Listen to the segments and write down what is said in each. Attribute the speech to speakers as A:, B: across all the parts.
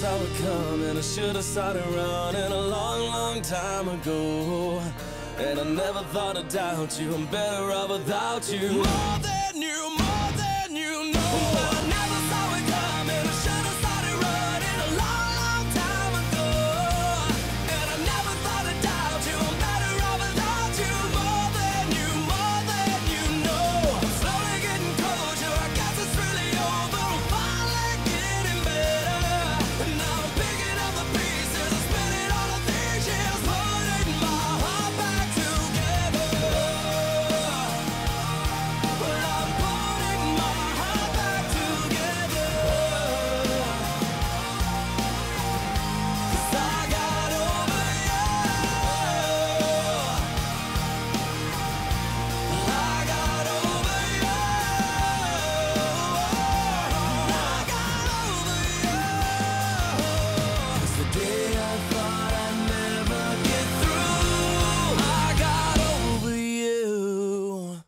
A: saw it coming, I should have started running a long, long time ago. And I never thought I'd doubt you, I'm better off without you. More than you know. But I never saw it coming, I should have started running a long, long time ago. And I never thought I'd doubt you, I'm better off without you. More than you know. I'm slowly getting closure, I guess it's really over. I'm finally getting better. And now I'm picking up the pieces, I'm spinning all of these years, putting my heart back together. Well, I'm putting my heart back together. 'Cause I got over you. I got over you. I got over you. 'Cause the day I thought I'd never get through, I got over you.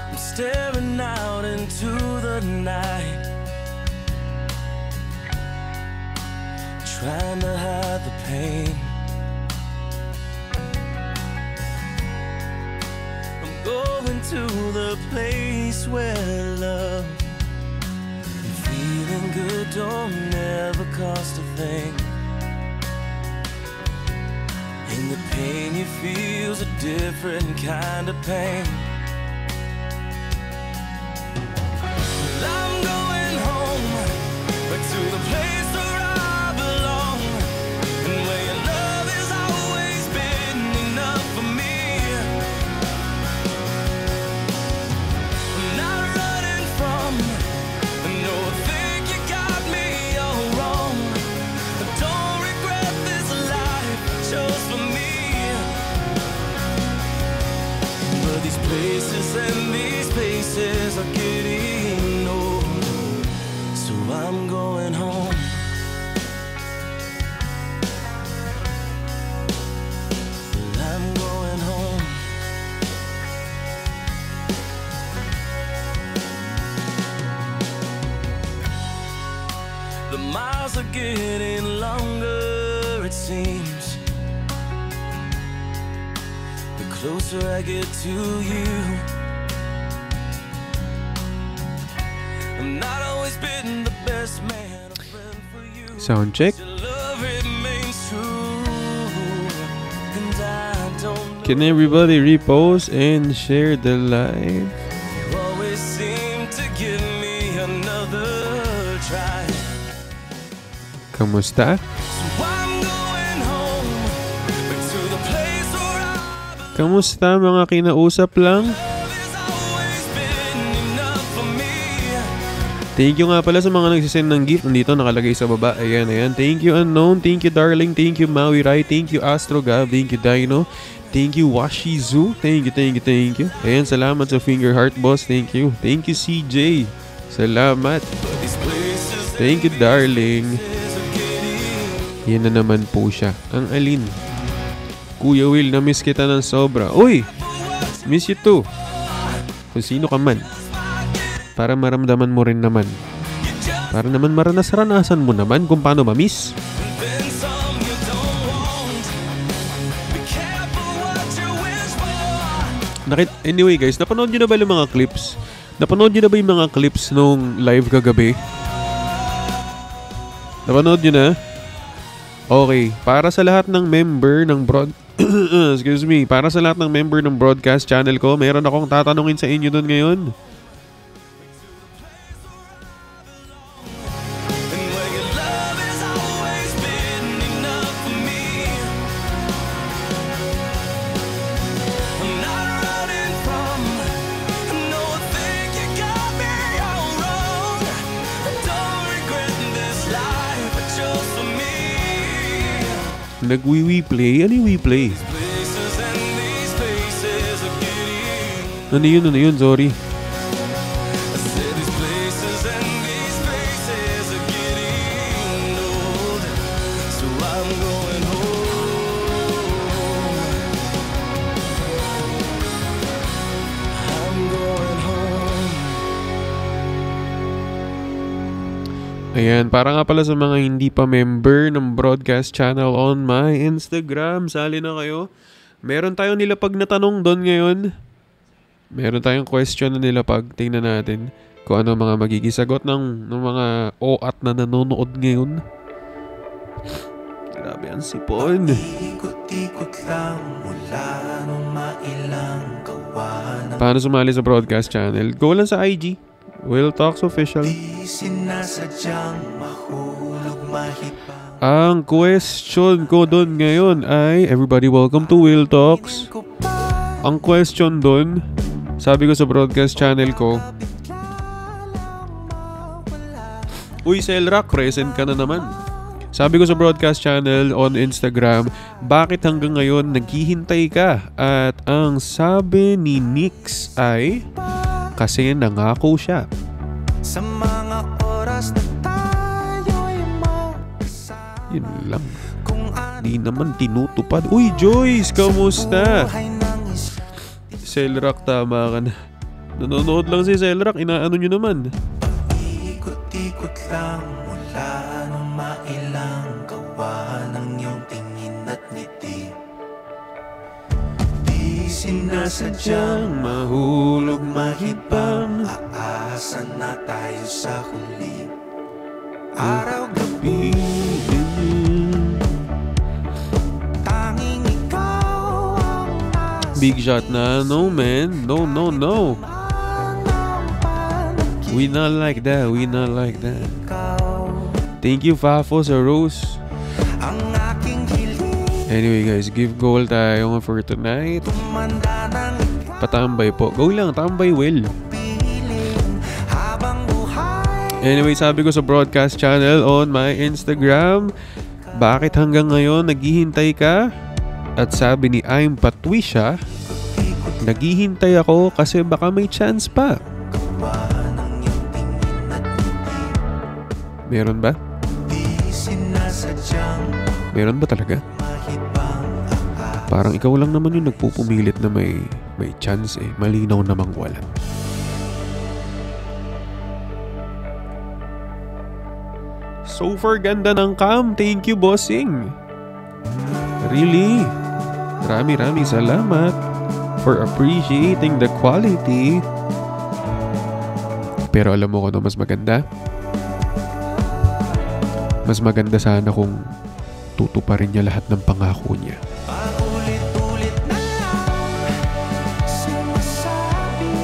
A: I'm staring out into the night, trying to hide the pain. I'm going to the place where love and feeling good don't never cost a thing. And the pain you feel's a different kind of pain. I'm going home, back to the place where I belong, and where your love has always been enough for me. I'm not running from, no, I think you got me all wrong. I don't regret this life I chose for me. But these places and these spaces are getting old, so I'm going home. Well, I'm going home. The miles are getting longer, it seems. The closer I get to you, I'm not always been the best man, a friend for you.
B: Sound check.
A: Your love remains true, and I don't
B: Can everybody repost and share the live?
A: you always seem to give me another try.
B: Kamusta?
A: So I'm going home, back to the place where I belong.
B: Kamusta mga kinausap lang?
A: Love has always been enough for me.
B: Thank you nga pala sa mga nagsisend ng gift. Nandito nakalagay sa baba. Ayan, ayan. Thank you Unknown. Thank you Darling. Thank you Maui Rai. Thank you Astro Gab. Thank you Dino. Thank you Washizu. Thank you. Ayan, salamat sa Finger Heart Boss. Thank you. Thank you CJ. Salamat.
A: These places
B: Thank you Darling.
A: are getting.
B: Yan na naman po siya. Ang alin. Kuya Will, na-miss kita ng sobra. Uy! Miss you too. Kung sino ka man. Para maramdaman mo rin naman. Para naman maranas-ranasan mo naman kung paano ma-miss.
A: Then some you don't want. Be careful what you wish for.
B: Anyway guys, napanood nyo na ba yung mga clips? Napanood nyo na ba yung mga clips nung live kagabi? Napanood nyo na? Okay, para sa lahat ng member ng para sa lahat ng member ng broadcast channel ko, meron akong tatanungin sa inyo doon ngayon.
A: And where your love has always been enough for me. I'm not running from, no, I think you got me all wrong. I don't regret this life I chose for me.
B: Nag-we play? Ano yung we play?
A: Places and these places are getting.
B: Ano yun? Sorry.
A: I said these places
B: Ayan, para nga pala sa mga hindi pa member ng broadcast channel on my Instagram, sali na kayo. Meron tayong nilapag na tanong doon ngayon. Meron tayong question na nilapag. Tingnan natin kung ano mga magiging sagot ng mga OAT na nanonood ngayon. Grabe ang sipon.
A: Ikot-ikot lang mula nung mailang kawan.
B: Paano sumali sa broadcast channel? Go lang sa IG. Will Talks Official.
A: Di sinasadyang mahulog mahibang.
B: Ang question ko doon ngayon ay, everybody welcome to Will Talks. Ang question doon, sabi ko sa broadcast channel ko, uy, Selrak, present ka na naman. Sabi ko sa broadcast channel on Instagram, bakit hanggang ngayon naghihintay ka? At ang sabi ni Nix ay, kasi nangako siya.
A: Sa mga oras na tayo'y magkasama.
B: Yun lang. Di naman tinutupad. Uy, Joyce, kamusta? Selrak, tama ka na. Nanonood lang si Selrak, inaano nyo naman.
A: Ikot-ikot lang mula nung mailang gawa ng iyong tingin at ngiti. Di sinasadyang mahulog mahibang. Aasa na tayo sa huli. Araw-gabi, tanging ikaw ang nasa.
B: Big shot na. No, man. No, no, no. We not like that. We not like that. Thank you, Fafo, sa Rose.
A: Ang aking hiling.
B: Anyway, guys, give goal tayo for tonight.
A: Tumanda ng
B: Patambay po. Go lang, tambay, Will.
A: piling habang buhay.
B: Anyway, sabi ko sa broadcast channel on my Instagram, bakit hanggang ngayon naghihintay ka? At sabi ni I'm Patwisha, naghihintay ako kasi baka may chance pa.
A: Gawa ng iyong tingin at ngiti.
B: Meron ba?
A: Di sinasadyang
B: Meron ba talaga?
A: mahibang.
B: Parang ikaw lang naman yung nagpupumilit na may chance eh. Malinaw namang wala. So far, ganda ng cam. Thank you, bossing. Really? Maraming salamat for appreciating the quality. Pero alam mo kung ano mas maganda? Mas maganda sana kung tutuparin niya lahat ng pangako niya.
A: Paulit-ulit na lang sinasabi,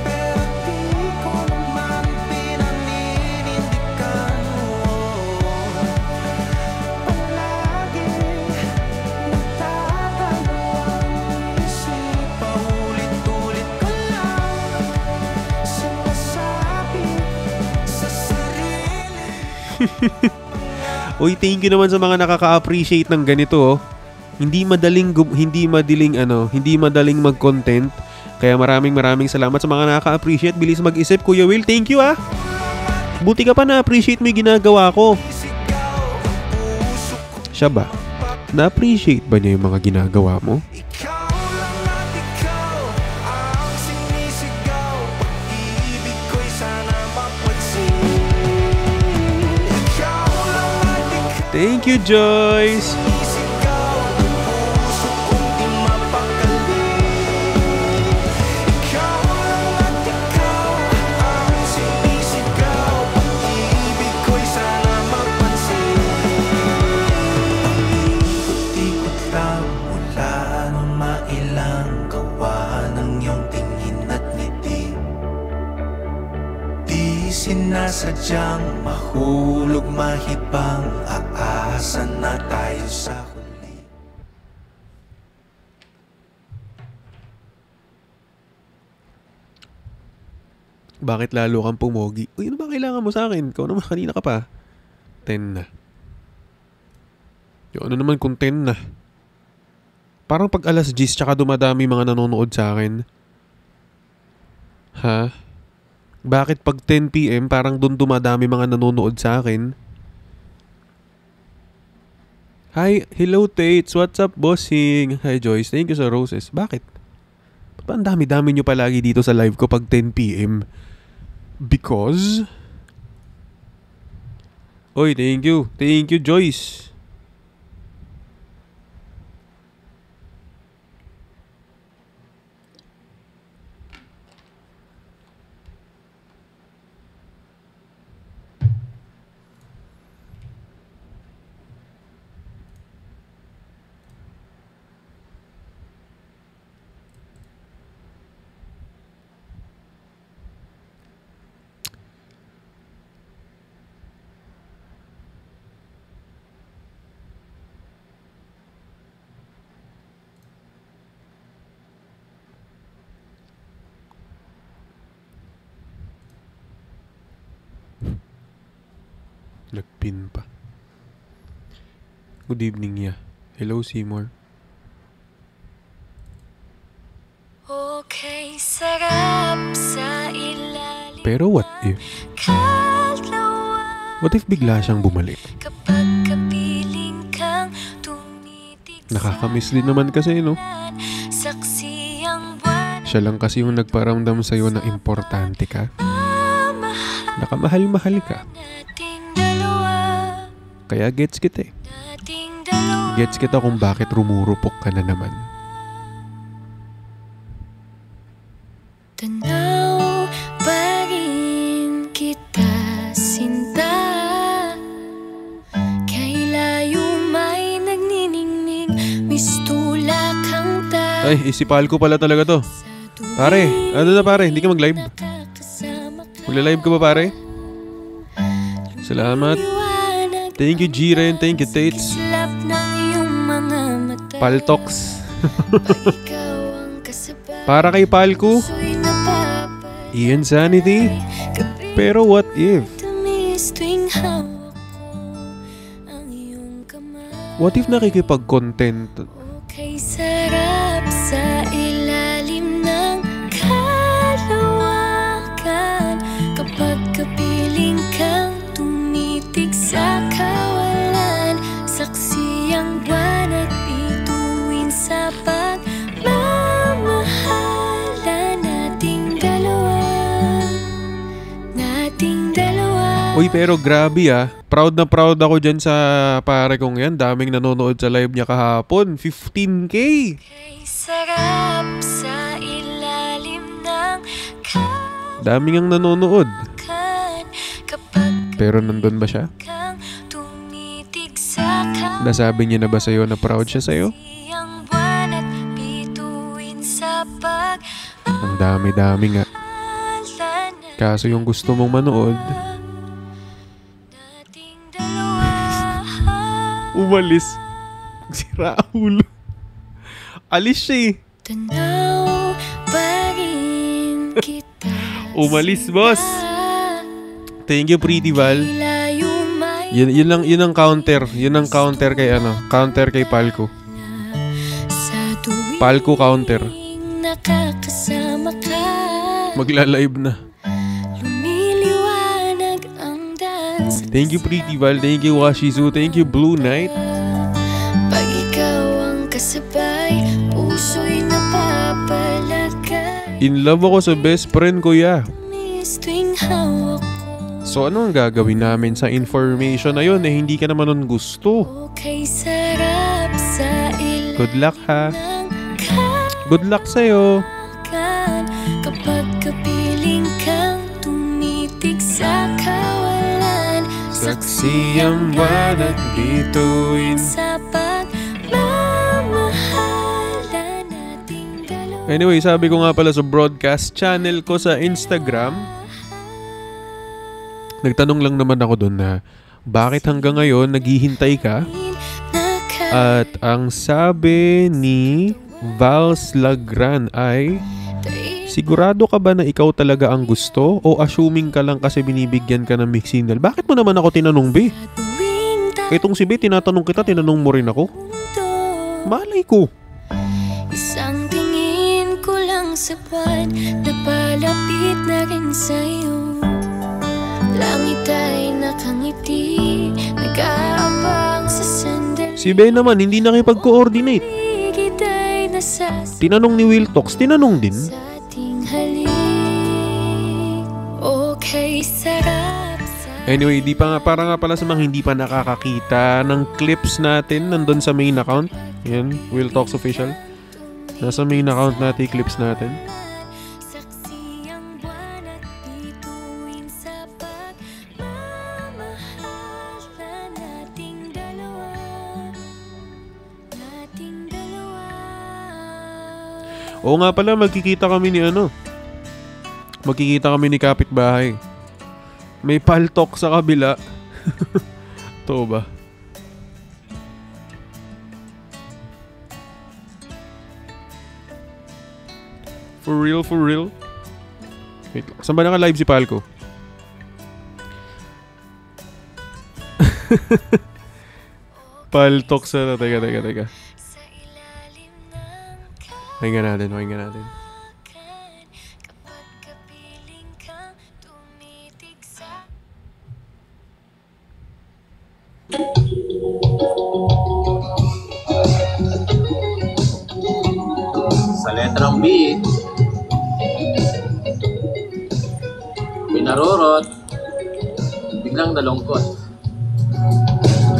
A: pero di ko naman pinaninindigan mo. Palagi nagtatanong isip, paulit-ulit ko lang sinasabi sa sarili.
B: Uy, thank you naman sa mga nakaka-appreciate ng ganito. Oh. Hindi madaling mag-content. Kaya maraming salamat sa mga nakaka-appreciate. Bilis mag-isip, Kuya Will. Thank you ah. Buti ka pa na-appreciate mo yung ginagawa ko. Siya ba? Na-appreciate ba niya yung mga ginagawa mo?
A: Ikaw lang at ikaw ang sinisigaw. Pag-ibig ko'y sana mapansin. Ikaw lang at ikaw
B: Thank you, Joyce.
A: sinisigaw. Ang puso kong di mapakali. Ikaw lang at ikaw ang sinisigaw. Pag-ibig ko'y sana mapansin. Ikot-ikot lang mula nung mailang gawa ng iyong tingin at ngiti. Di sinasadyang mahulog mahibang. Aasa na tayo sa huli.
B: Bakit lalo kang pumogi? Uy, ano ba kailangan mo sa akin? Ikaw naman, kanina ka pa. 10 na. Yung ano naman kung 10 na? Parang pag alas 10 tsaka dumadami mga nanonood sa akin. Ha? Bakit pag 10 PM parang doon dumadami mga nanonood sa akin? Hi, hello Tates. What's up, bossing? Hi Joyce, thank you sa roses. Bakit? Ba't ba ang dami-dami nyo palagi dito sa live ko pag 10 PM? Because Oy, thank you. Thank you, Joyce. Nagpin pa. Good evening, ya. Hello, Seymour.
A: Okay, sarap sa ilalim.
B: Pero what if? What if bigla siyang bumalik?
A: Kapag kapiling kang tumitig
B: Nakakamiss din naman kasi, no?
A: saksi ang buwan.
B: Siya lang kasi yung nagparamdam sa'yo na importante ka. Nakamahal-mahal ka.
A: Nating dalawa.
B: Kaya gets kita eh.
A: Nating dalawa.
B: Gets kita kung bakit rumurupok ka na naman.
A: Tanaw pa rin kita, sinta. Kay layo may nagniningning, mistula kang ta.
B: Ay, isipal ko pala talaga to. Pare, ano na pare? Hindi ka mag-live? Magla-live ka ba pare? Salamat. Thank you Jiren, thank you Tates. Paltox. Para kay Palko. Ian Sanity. Pero what if? What if nakikipag-content?
A: Okay, sarap sa ilalim ng kalawakan. Kapag kapiling kang tumitig sa kawalan, saksi ang buwan at bituin sa pagmamahala nating dalawa. Nating dalawa.
B: Uy, pero grabe ah. Proud na proud ako dyan sa pare kong yan. Daming nanonood sa live niya kahapon. 15K!
A: Kay sarap sa ilalim ng
B: Daming ang nanonood.
A: kalawakan. Kapag
B: Pero nandun ba siya?
A: kang tumitig sa kawalan,
B: Nasabi niya na ba sa'yo na proud siya sa'yo?
A: ang buwan at bituin sa
B: Ang dami-dami nga.
A: pagmamahala
B: Kaso yung gusto mong manood,
A: nating dalawa.
B: umalis. Sira ulo. Alis siya eh.
A: Tanaw pa rin kita.
B: Umalis, boss. Thank you, Pretty Val.
A: Layo may
B: Yun ang counter. Yun ang counter kay counter kay Palko.
A: sa tuwing
B: Palko counter.
A: nakakasama ka.
B: Magla-live na.
A: Lumiliwanag ang dance.
B: Thank you, Pretty Val. Thank you, Washizu. Thank you, Blue Knight.
A: Pag ikaw ang kasabay, puso'y napapalagay.
B: In love ako sa best friend ko, ya.
A: Miss tuwing hawak ko.
B: So ano ang gagawin namin sa information na yun hindi ka naman nun gusto?
A: Okay, sarap sa ilalim
B: Good luck ha.
A: ng
B: Good luck sa'yo.
A: kalawakan. Kapag kapiling kang tumitig sa kawalan,
B: Saksi ang buwan at bituin.
A: sa pagmamahala nating dalawa.
B: Anyway, sabi ko nga pala sa broadcast channel ko sa Instagram, nagtanong lang naman ako doon na bakit hanggang ngayon naghihintay ka? At ang sabi ni Vals Lagran ay, sigurado ka ba na ikaw talaga ang gusto? O assuming ka lang kasi binibigyan ka ng mixed signal? Bakit mo naman ako tinanong, B? Itong si B, tinatanong kita, tinanong mo rin ako? Malay ko.
A: Isang tingin ko lang sa buwan, napalapit na rin sa'yo. Langit ay nakangiti, nag-aabang sa sandali.
B: Si B naman, hindi nakipag-coordinate.
A: Paligid ay nasasabing
B: Tinanong ni Will Talks, tinanong din.
A: sa ating halik. Okay, sarap sa
B: Anyway, para nga pala sa mga hindi pa nakakakita ng clips natin nandun sa main account. Yan, Will Talks Official. Nasa main account natin clips natin.
C: Saksi ang buwan at bituin sa pagmamahal na nating dalawa.
B: Oo nga pala, magkikita kami ni Magkikita kami ni kapitbahay. May paltok sa kabila. Totoo ba? For real, for real? Wait lang. Saan ba naka-live si Palco? Paltok sa... Teka. Pakinggan natin.
C: Kapag kapiling kang tumitig sa
D: Sa letrang B, pinarurot, biglang nalungkot.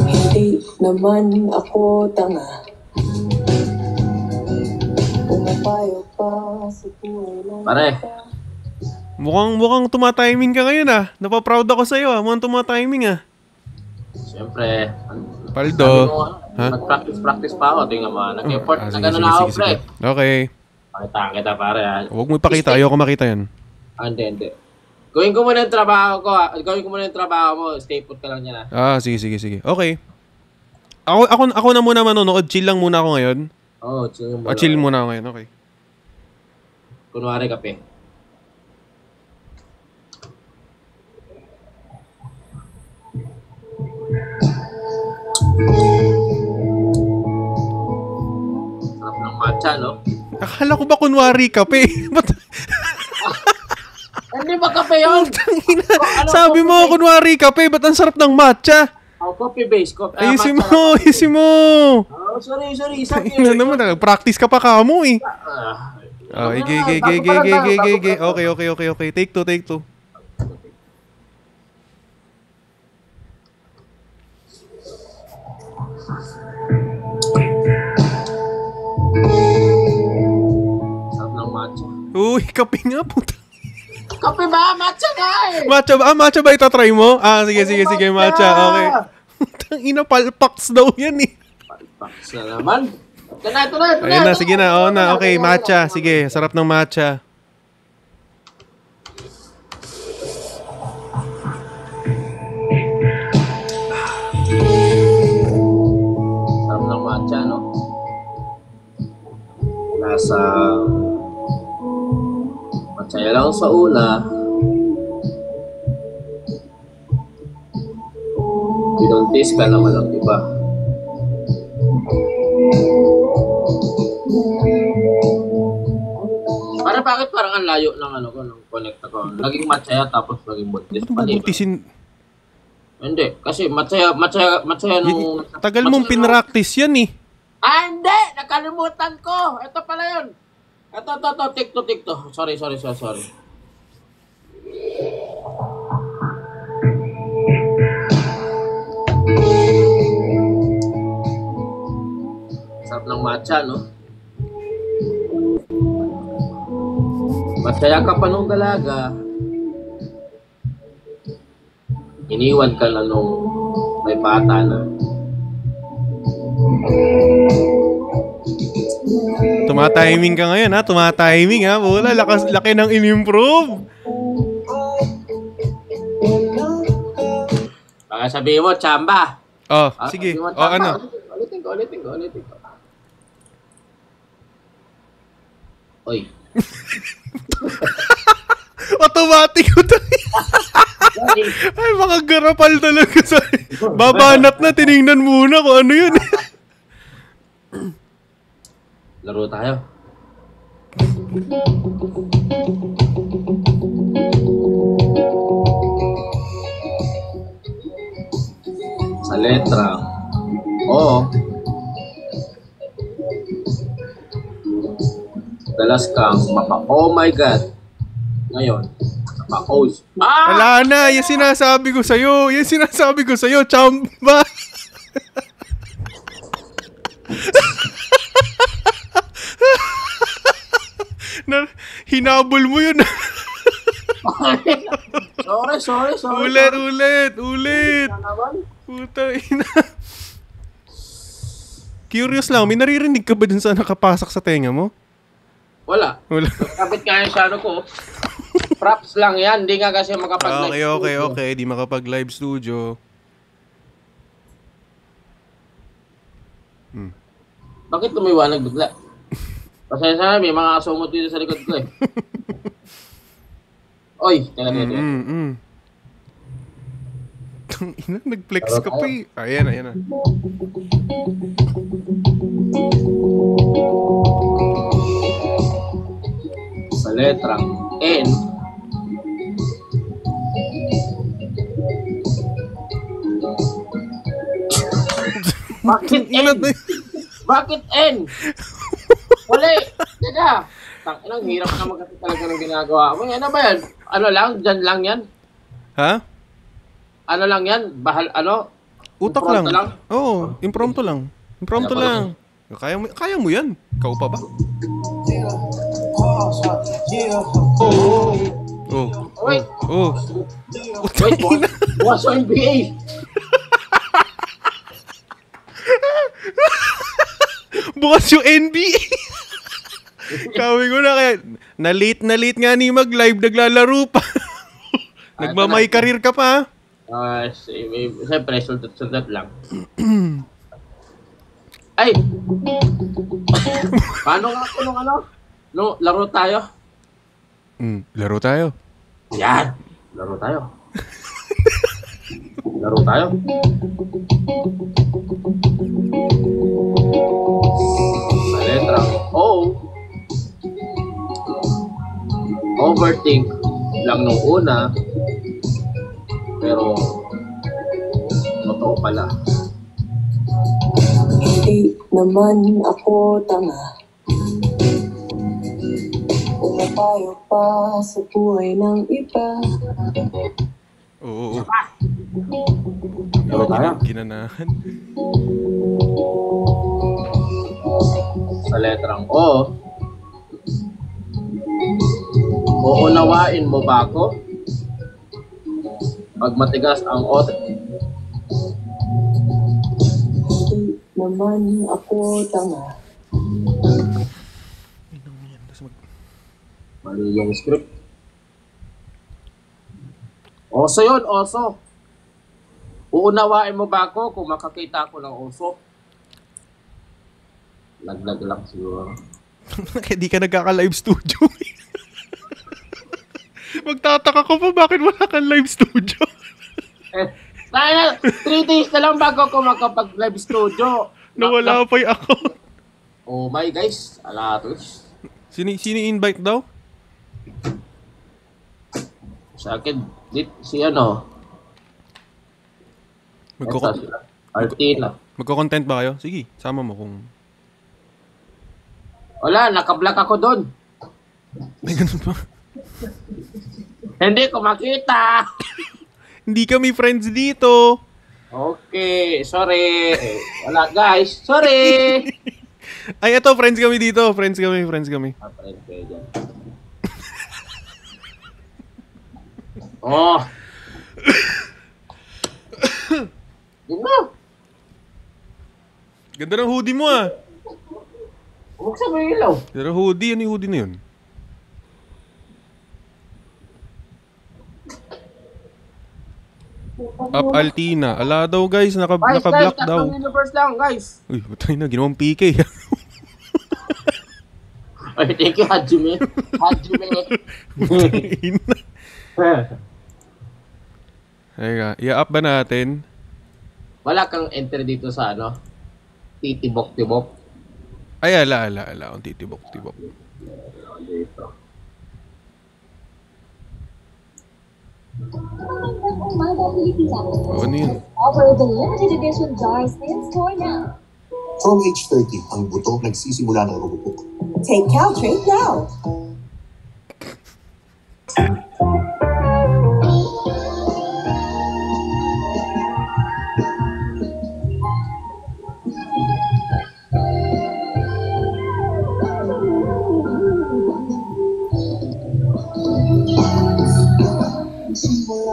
E: Hindi naman ako tanga. Pumapayo pa sa buhay lang.
D: Pare,
B: Mukhang tumatiming ka ngayon Napaproud ako sa'yo Mukhang tumatiming
D: siyempre,
B: Paldo. Ha?
D: nag-practice pa ako. Tingnan mo, nag-effort na
B: sige,
D: gano'n na ako,
B: sige.
D: pre.
B: Okay.
D: Pakita kita, pare.
B: Huwag mo ipakita. Ayoko makita yan.
D: Hindi. Gawin ko muna yung trabaho ko. Gawin ko muna yung trabaho mo. Stay put ka lang yan,
B: Sige. Okay. Ako na muna manonood. Chill lang muna ako ngayon.
D: Oo, chill mo.
B: Chill muna ako ngayon. Okay.
D: Kunwari kape. Sarap ng matcha, no?
B: Akala ko ba kunwari kape? Ba't
D: Hindi ba kape yun?
B: sabi mo kunwari kape? Ba't ang sarap ng matcha?
D: Coffee base.
B: Ayusin mo.
D: Oh, sorry.
B: Ina naman, practice ka pa kamo Ige. Okay. Take two.
D: Sarap ng matcha.
B: Uy, kape nga puta.
D: Kape ba? Matcha nga eh!
B: Matcha ba itatry mo? Sige, matcha. Okay. Putang ina, palpax daw yan
D: Palpax na naman. Ito na.
B: Ayun na, sige na. Oo na, okay, matcha. Sige, sarap ng matcha.
D: Sarap ng matcha, no? Nasa... Matsaya lang sa una. Pinuntis ka naman ang iba. Bakit parang ang layo ng ng connect ko? Naging matsaya tapos naging buntis.
B: Buntisin.
D: Hindi, kasi matsaya nung...
B: Tagal mong pinractice yan
D: Hindi! Nakalimutan ko! Ito pala yun! Ito, tikto. Sorry. Sarap ng matcha, no? Masaya ka pa nung dalaga. Iniwan ka na nung may bata na.
B: Tumatiming ka ngayon Tumatiming Wala, laki ng in-improve.
D: Baka sabihin mo, chamba.
B: Sige.
D: Sabihin mo,
B: Ano?
D: Ulitin ko. Oy.
B: Automatic ko Ay, mga garapal talaga babanat na, tiningnan muna kung ano yun.
D: Laro tayo. Sa letra O, dalas kang oh my God. Ngayon, Pa-pose. Ah!
B: Wala na, yan sinasabi ko sa'yo. Yan sinasabi ko sa'yo, chamba. Hinabol mo yun.
D: sorry.
B: Ulit. Puta ina. Curious lang, may naririnig ka ba dun sa nakapasak sa tenga mo?
D: Wala. Kapit nga yung shadow ko. Props lang yan. Hindi nga kasi makapag-live studio.
B: Okay. Di makapag-live studio.
D: Bakit tumiwanag bigla? Pasensya na, may mga asungot dito sa likod ko eh. Oy, teka.
B: Ina, nag-flex ka pa eh. Ayan na.
D: Sa letrang N, Bakit N? Bakit N? Wala. Teka. Ang hirap naman kasi talaga ng ginagawa mo. Ano ba yan? Ano lang? Diyan lang yan?
B: Ha?
D: Ano lang yan?
B: Utak
D: Impromptu
B: lang. Oo, impromptu lang. Impromptu lang. Kaya mo yan. Ikaw pa ba?
D: Wait.
B: Oh.
D: Wait, what's on NBA?
B: Bukas yung NBA. Sabi ko na kaya, na late nga ni mag-live, naglalaro pa. Nagmamay career ka pa.
D: Siyempre, sundat lang. Ay! Paano nga ako nung No, laro tayo.
B: Laro tayo.
D: Yan! Laro tayo. Sa letrang O, overthink lang nung una, pero totoo pala.
E: Hindi naman ako tanga. Umapayo pa sa buhay ng iba.
B: Oo.
D: Laro tayo.
B: Ginanahan.
D: Sa letrang O, uunawain mo ba ako? Pag matigas ang ote.
E: Hindi naman ako tanga.
D: Mali yung script. Oso yun, oso. Uunawain mo ba ako kung makakita ko ng oso? Laglag lang siguro.
B: Kaya di ka nagkaka-live studio. Magtataka ko pa bakit wala kang live studio.
D: 3 days na lang bago ako makapag-live studio.
B: Nawala pa yung ako.
D: Oh my guys, alatos.
B: Sino invite daw?
D: Sa akin, si Artina.
B: Magko-content ba kayo? Sige, sama mo kung...
D: Wala, nakablock ako doon.
B: May ganun pa.
D: Hindi ko makita.
B: Hindi kami friends dito.
D: Okay, sorry. Wala guys, sorry.
B: Ay, eto, friends kami dito. Friends kami.
D: Friend kayo dyan. Oh. Yun na.
B: Ganda ng hoodie mo ah.
D: Buksan mo yung ilaw.
B: Ganda ng hoodie. Ano yung hoodie na yun? Up Altina. Ala daw guys, naka-block daw.
D: Guys, universe lang guys.
B: Uy, batay na, ginawang PK.
D: Ay, thank you, Hajime.
B: Teka, i-up ba natin?
D: Wala kang enter dito sa titibok-tibok.
B: Ay, ala. Ang titibok-tibok.
D: Dito.
B: Oh, ano yun?
F: Offer the limited edition jars in store now.
G: From age 30, ang buto nagsisimula ng rumupok.
E: Take Caltrate now.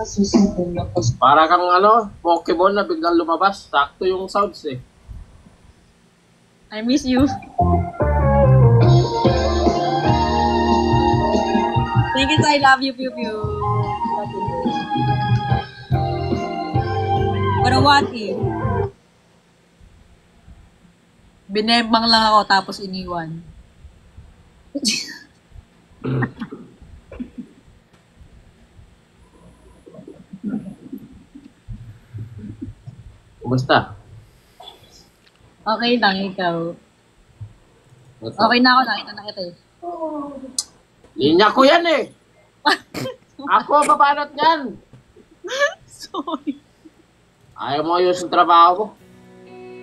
E: susunod na pas.
D: Para kang Pokemon na biglang lumabas. Sakto yung sounds eh.
H: I miss you. Thank you, I love you, Pew Pew. Love you. Pero what if? Binembang lang ako tapos iniwan.
D: Kumusta?
H: Okay lang, ikaw.
D: Ito.
H: Okay na ako, nakita na kita eh.
D: Linya ko yan eh. Ako, papanot yan.
H: Sorry.
D: Ayaw mo ayos yung trabaho mo.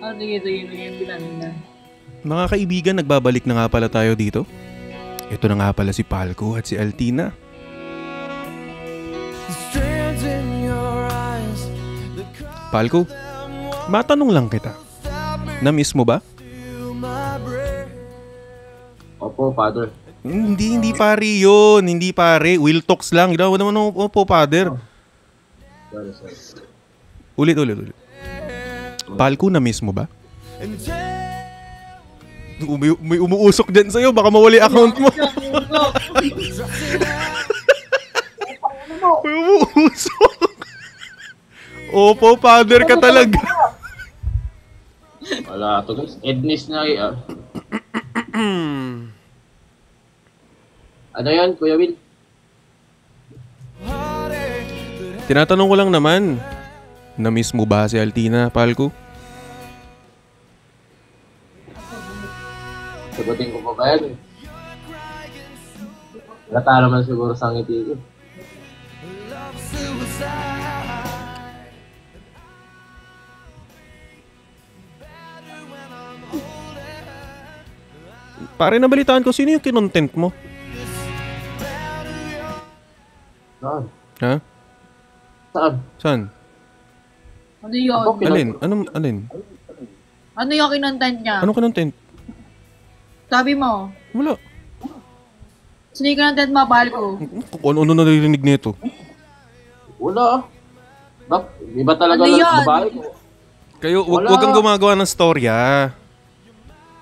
H: Oh, sige, bilangin na.
B: Mga kaibigan, nagbabalik na nga pala tayo dito. Ito na nga pala si Palco at si Altina. Palco, matanong lang kita. Na-miss mo ba?
D: Opo, father.
B: Hindi pare yun. Hindi pare. Will talks lang. Ginawa naman opo, father.
D: Sorry.
B: Ulit. Palco, na-miss mo ba? May umuusok dyan sa'yo. Baka mawali account mo. May umuusok. Opo, father ka talaga.
D: Wala to guys. Ednis na eh. Ano yan, Kuya Will?
B: Tinatanong ko lang naman. Na-miss mo ba si Altina, Palco?
D: Sagutin ko pa ba yan? Lata naman siguro sa ngiti ko.
B: Pare, nabalitaan ko, sino yung kinontent mo?
D: Saan?
B: Ha? Saan?
H: Ano yun?
B: Alin? Alin?
H: Ano yung kinontent niya?
B: Anong kinontent?
H: Sabi mo,
B: Wala.
H: sino yung kinontent mo, Palco?
B: Kung ano naririnig nito?
D: Wala. Di ba talaga
H: Ano
D: lang
H: yan?
D: babae ko?
B: Kayo,
D: Wala.
B: wag kang gumagawa ng storya.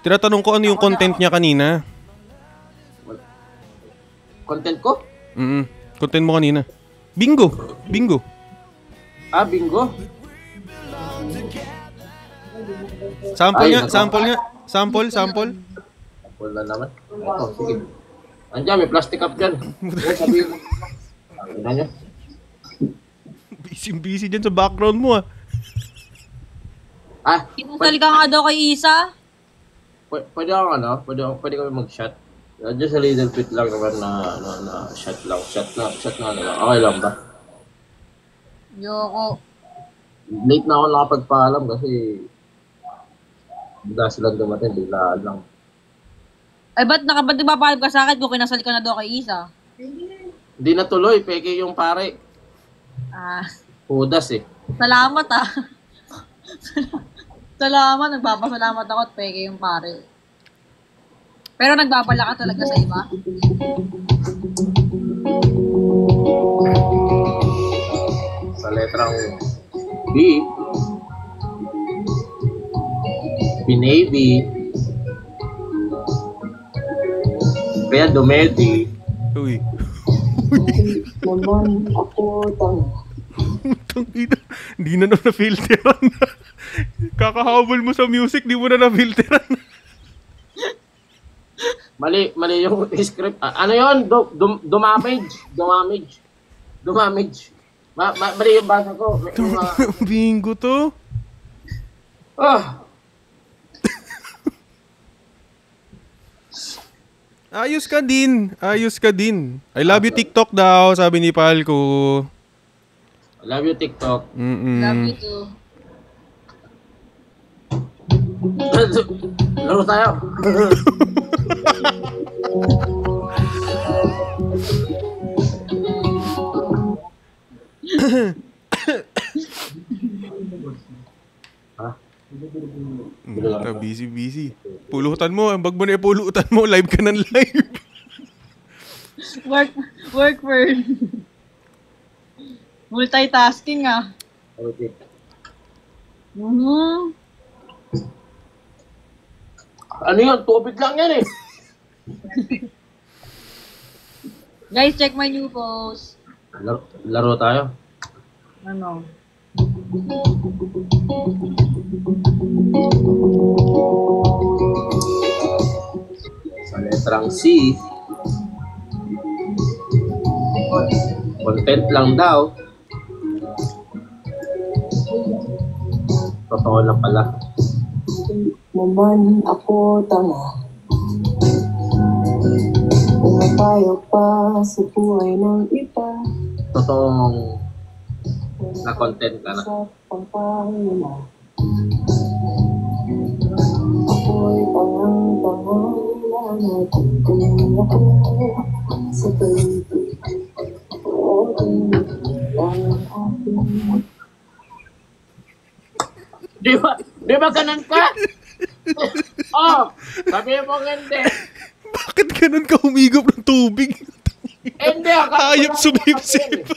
B: Tinatanong ko ano yung content niya kanina.
D: Content ko?
B: Content mo kanina. Bingo.
D: Ah, bingo.
B: Sample
D: Ay,
B: nga,
D: nako.
B: sample nga. Sample.
D: Wala naman. Ito, sige. Andiyan, may plastic cup dyan. Sabi mo. Ano niya?
B: Busy dyan sa background mo ah.
D: Ah,
H: Kinasal ka nga daw kay Isa?
D: pwede kami mag-shot. Just a little bit lang naman na shot lang. Shot na lang. Okay lang ba?
H: Yoko.
D: Late na ako nakapagpaalam kasi bigla silang dumating, biglaan lang.
H: Ay, ba't nagpapaalam ka sa akin kung kinasal ka na daw kay Isa?
D: Hindi natuloy, peke yung pare.
H: Ah,
D: Hudas eh.
H: salamat ah. Salamat, nagpapasalamat ako at peke yung pare. Pero nagbabala ka talaga sa iba?
D: Sa letrang B, Binaby, kaya Dumedi.
B: Uy.
E: Naman ako
B: Tangina. Hindi na na-filteran. Kakahabol mo sa music, di mo na na-filteran.
D: Mali yung script. Ano yun? Dumamage. Mali yung basa ko.
B: Bingo to. Ayos ka din. I love you TikTok daw, sabi ni Palco.
D: I love you, TikTok.
H: Love you too.
D: Laro tayo.
B: Busy. Pulutan mo. Ang bag mo na ipulutan mo. Live ka ng live.
H: Work for... Multitasking ah.
D: Okay. Ano yun? Tubig lang yan eh.
H: Guys, check my new post.
D: Laro tayo.
H: Ano?
D: Sa letrang C, content lang daw. Totoo lang pala.
E: Naman ako tanga. Pumapayag pa sa buhay ng iba.
D: Totoong na content ka na.
E: Sa pangpangina. Ako'y tangang-tangang nagkukulang ako sa paligid. Oo, ang aking
D: Di ba ganun ka? Oh, sabi mo hindi.
B: Bakit ganun ka humigop ng tubig?
D: Hindi,
B: Hayop sumipsip.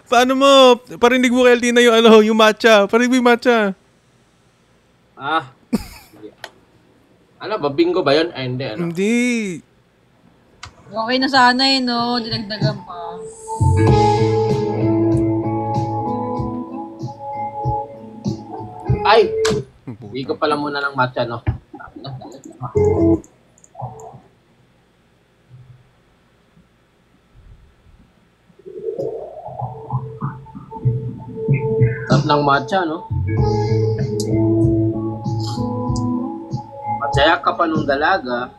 B: Paano mo, parinig mo kay Altina yung yung matcha. Parinig mo yung matcha.
D: Ano ba, bingo ba yun? Ay, hindi, ano?
B: Hindi.
H: Okay na sana eh, no? Dinagdagan pa.
D: Ay! Hindi ko pala muna ng matcha, no? Sarap ng matcha, no? Matsaya ka pa nung dalaga.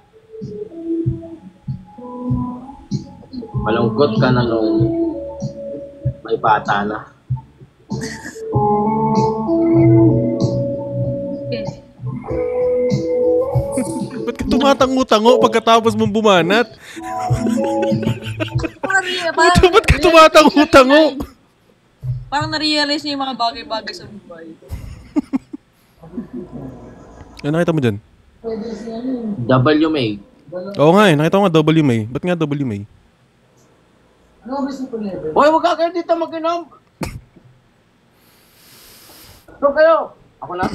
D: Malungkot ka na nung may bata na.
B: Ba't ka tumatango-tango pagkatapos mong bumanat? Ba't ka tumatango-tango?
H: Parang na-realize niya yung mga bagay-bagay sa buhay.
B: Ano nakita mo dyan?
D: W May.
B: Oo nga eh, nakita ko nga W May. Ba't nga W May?
D: Hoy, wag ka kayo dito mag-inom! Ito kayo! Ako na.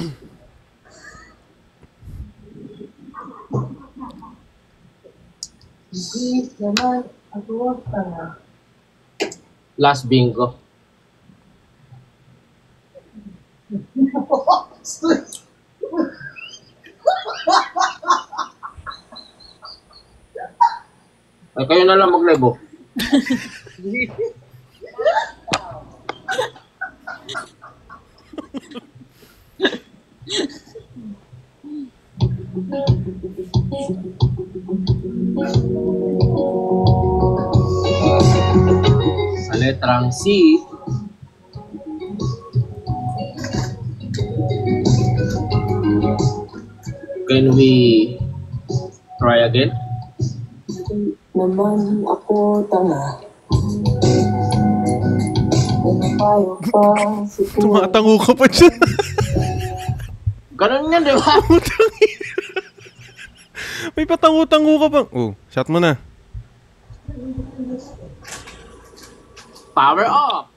E: Hindi naman ako tanga.
D: Last bingo. Ay, kayo na lang maglebo. Sa letrang C, can we try again?
E: Naman ako tanga. Pumapayag pa sa buhay.
B: Tumatango ka pa dyan.
D: Ganun yan, di ba?
B: May patango-tango ka pa. Oh, shot mo na.
D: Power off!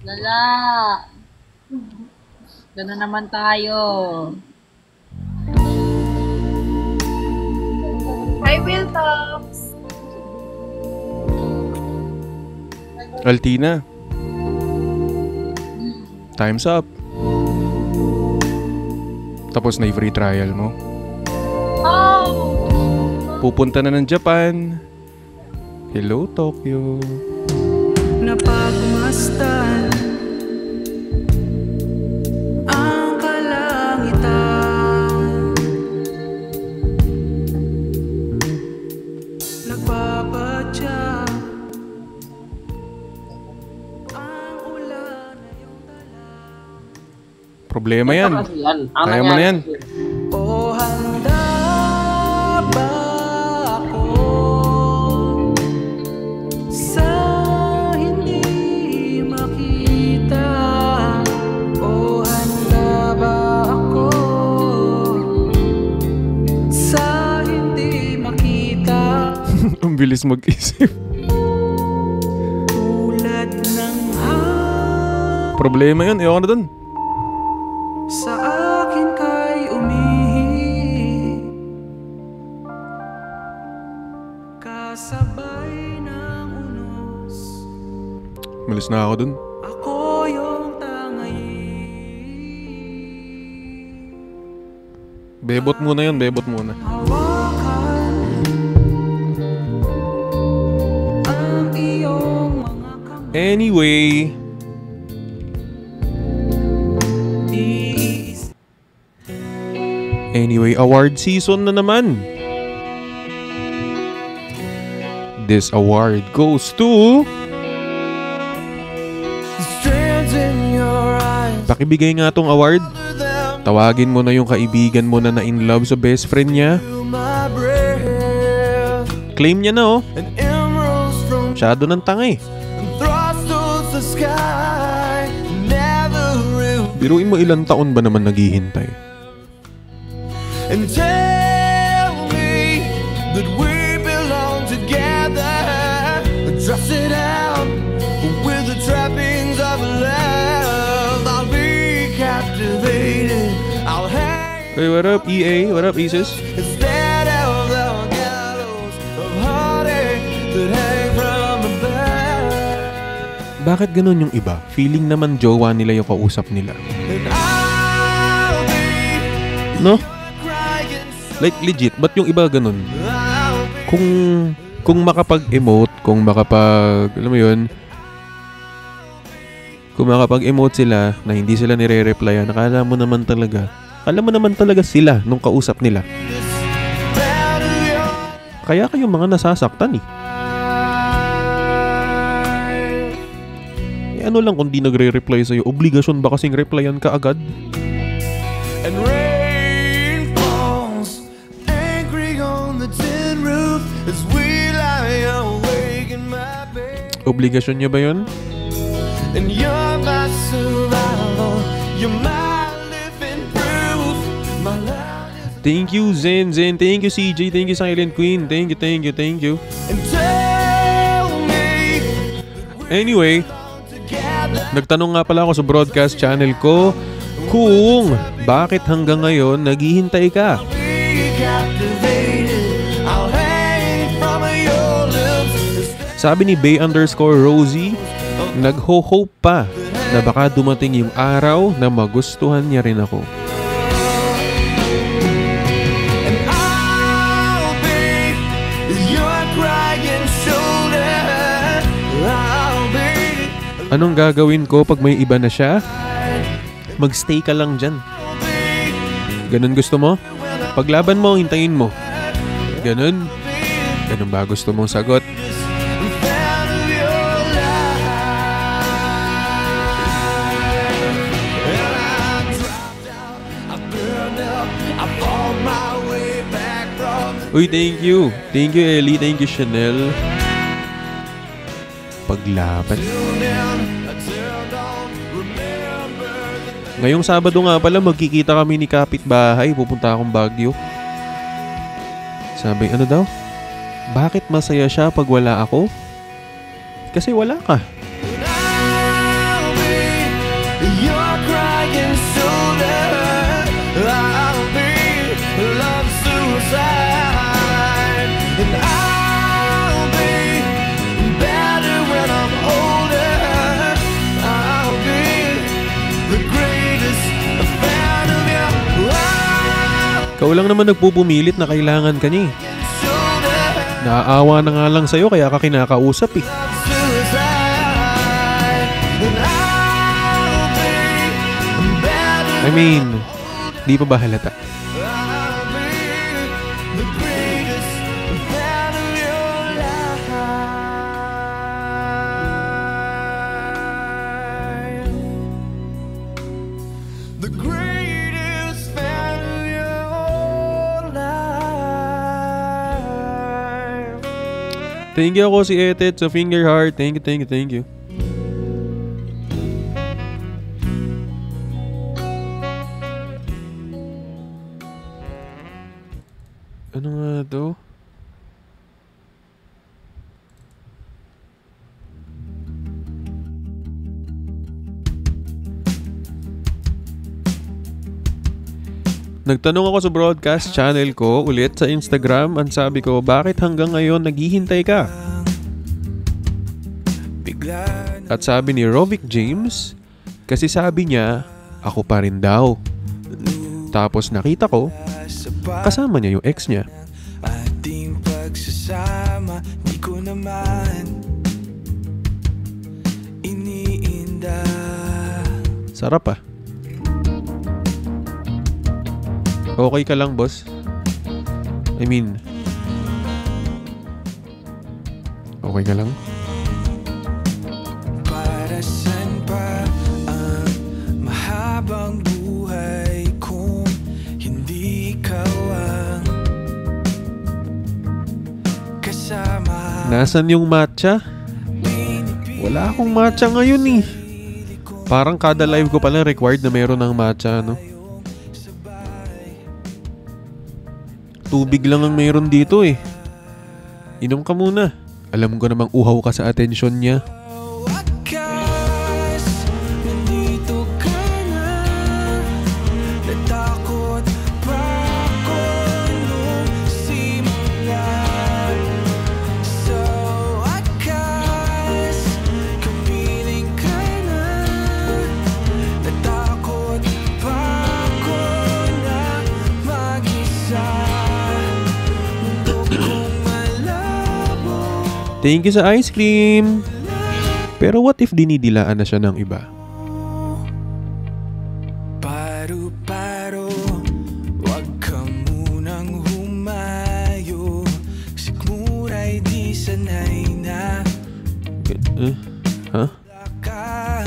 H: Lala. Ganun naman tayo.
F: Hi, Will Talks!
B: Altina. Time's up. Tapos na yung free trial mo.
F: Oh!
B: Pupunta na ng Japan. Hello, Tokyo.
A: Napagmasdan ang kalangitan, nagbabadya ang ulan na iyong dala.
B: Problema yan. Kaya mo na yan.
A: O handa ba ako sa hindi makita? O handa ba ako
B: bilis mag-isip. Problema yun. Ewan ko na dun.
A: Sa akin kay umihi, kasabay ng unos,
B: Malis na ako dun.
A: ako yung tangay.
B: Bebot muna yun. Bebot muna.
A: Hawakan ang iyong mga kamay.
B: Anyway. Anyway, award season na naman. This award goes to...
A: Strands in your eyes,
B: Pakibigay nga tong award. Tawagin mo na yung kaibigan mo na in love sa best friend niya.
A: feel my breath,
B: Claim niya na oh.
A: and emeralds from
B: Masyado ng tanga eh.
A: thrust towards the sky. Never will.
B: Biruin mo ilang taon ba naman naghihintay?
A: And tell me that we belong together. Dress it out with the trappings of love. I'll be captivated. I'll hang
B: Hey, what up EA? What up Isis?
A: instead of the gallows of heartache that hang from above.
B: Bakit ganun yung iba? Feeling naman jowa nila yung kausap nila.
A: And I'll be
B: No?
A: crying,
B: Like legit, ba't yung iba ganun?
A: I'll be
B: Kung makapag-emote, kung makapag, alam mo yun, kung makapag-emote sila na hindi sila nire-replyan, akala mo naman talaga sila nung kausap nila.
A: proud of your
B: Kaya kayong mga nasasaktan eh. Ano lang kung di nagre-reply sa'yo, obligasyon ba kasing replyan ka agad?
A: and rain falls angry on the tin roof as we lie awake in my bed.
B: Obligasyon niya ba yun?
A: And you're my survival, you're my living proof. My life is.
B: Thank you Zen. Thank you CJ. Thank you Silent Queen. Thank you.
A: And tell me
B: Anyway,
A: together.
B: nagtanong nga pala ako sa broadcast channel ko kung bakit hanggang ngayon naghihintay ka.
A: Be captivated. I'll hang from your lips.
B: Sabi ni Bay_Rosie, nagho-hope pa na baka dumating yung araw na magustuhan niya rin ako.
A: And I'll be your crying shoulder. I'll be,
B: Anong gagawin ko pag may iba na siya? Magstay ka lang dyan. Ganun gusto mo? Paglaban mo, hintayin mo. Ganun? Ganun ba gusto mong sagot?
A: fan of your life. And I dropped out, I burned up, I fought my way back from the
B: Uy, thank you. Thank you, Ellie. Thank you, Chanel. Paglaban.
A: down. I turned on, remember the
B: Ngayong Sabado nga pala, magkikita kami ni kapitbahay. Pupunta akong Baguio. Sabi, ano daw? Bakit masaya siya pag wala ako? Kasi wala ka.
A: I'll be your crying shoulder. I'll be love suicide. And I'll be better when I'm older. I'll be the greatest fan of your
B: Ikaw lang naman nagpupumilit na kailangan ka niya eh.
A: shoulder.
B: Naaawa na nga lang sa'yo kaya ka kinakausap eh.
A: Love suicide. And I'll be better.
B: I mean, di pa ba halata?
A: I'll be the greatest fan of your life. The greatest fan of your life.
B: Thank you ako si Etet sa finger heart. Thank you. Ano nga to? Nagtanong ako sa broadcast channel ko ulit sa Instagram. Ang sabi ko, bakit hanggang ngayon naghihintay ka? At sabi ni Rovic James, kasi sabi niya, ako pa rin daw. Tapos nakita ko, kasama niya yung ex niya.
A: Ating pagsasama, di ko naman iniinda.
B: Sarap ah. Okay ka lang, boss? I mean, okay ka lang?
A: Para saan pa ang mahabang buhay kung hindi ikaw ang kasama?
B: Nasaan yung matcha? Wala akong matcha ngayon eh. Parang kada live ko pala required na mayroon ng matcha, no? Tubig lang ang mayroon dito eh. Inom ka muna. Alam ko namang uhaw ka sa atensyon niya.
A: Wakas, nandito ka na. Natakot pa ako nung simula. Sa wakas, kapiling ka na. Natakot pa ako na mag-isa.
B: Thank you sa ice cream. Pero what if dinidilaan na siya ng iba?
A: Paro-paro, wag ka munang humayo. Sigmuray di sanay na
B: Huh?
A: ka.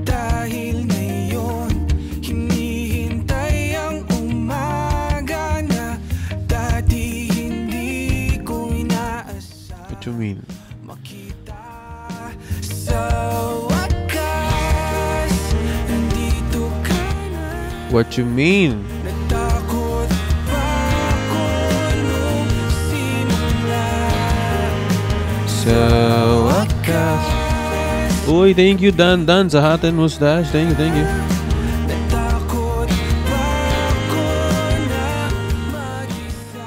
A: Dahil ngayon, hinihintay ang umaga na dati hindi ko inaasahan.
B: What you mean?
A: Makita sa wakas, nandito ka na.
B: What you mean?
A: Natakot pa ako nung simula.
B: Sa wakas. Uy, thank you Dan sa hat and mustache. Thank you.
A: Natakot pa ako na mag-isa.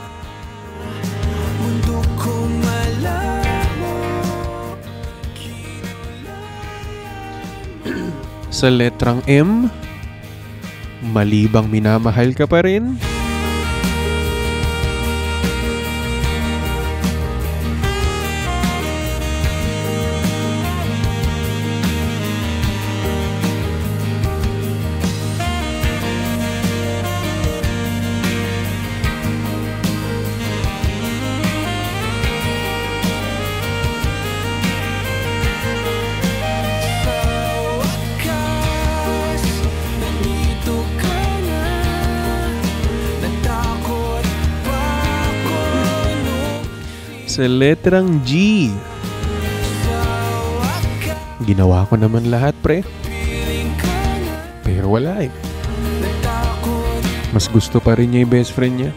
A: Mundo kong malabo.
B: Sa letrang M, malibang minamahal ka pa rin? Sa letrang G, ginawa ko naman lahat, pre. Pero wala eh. Mas gusto pa rin niya yung best friend niya.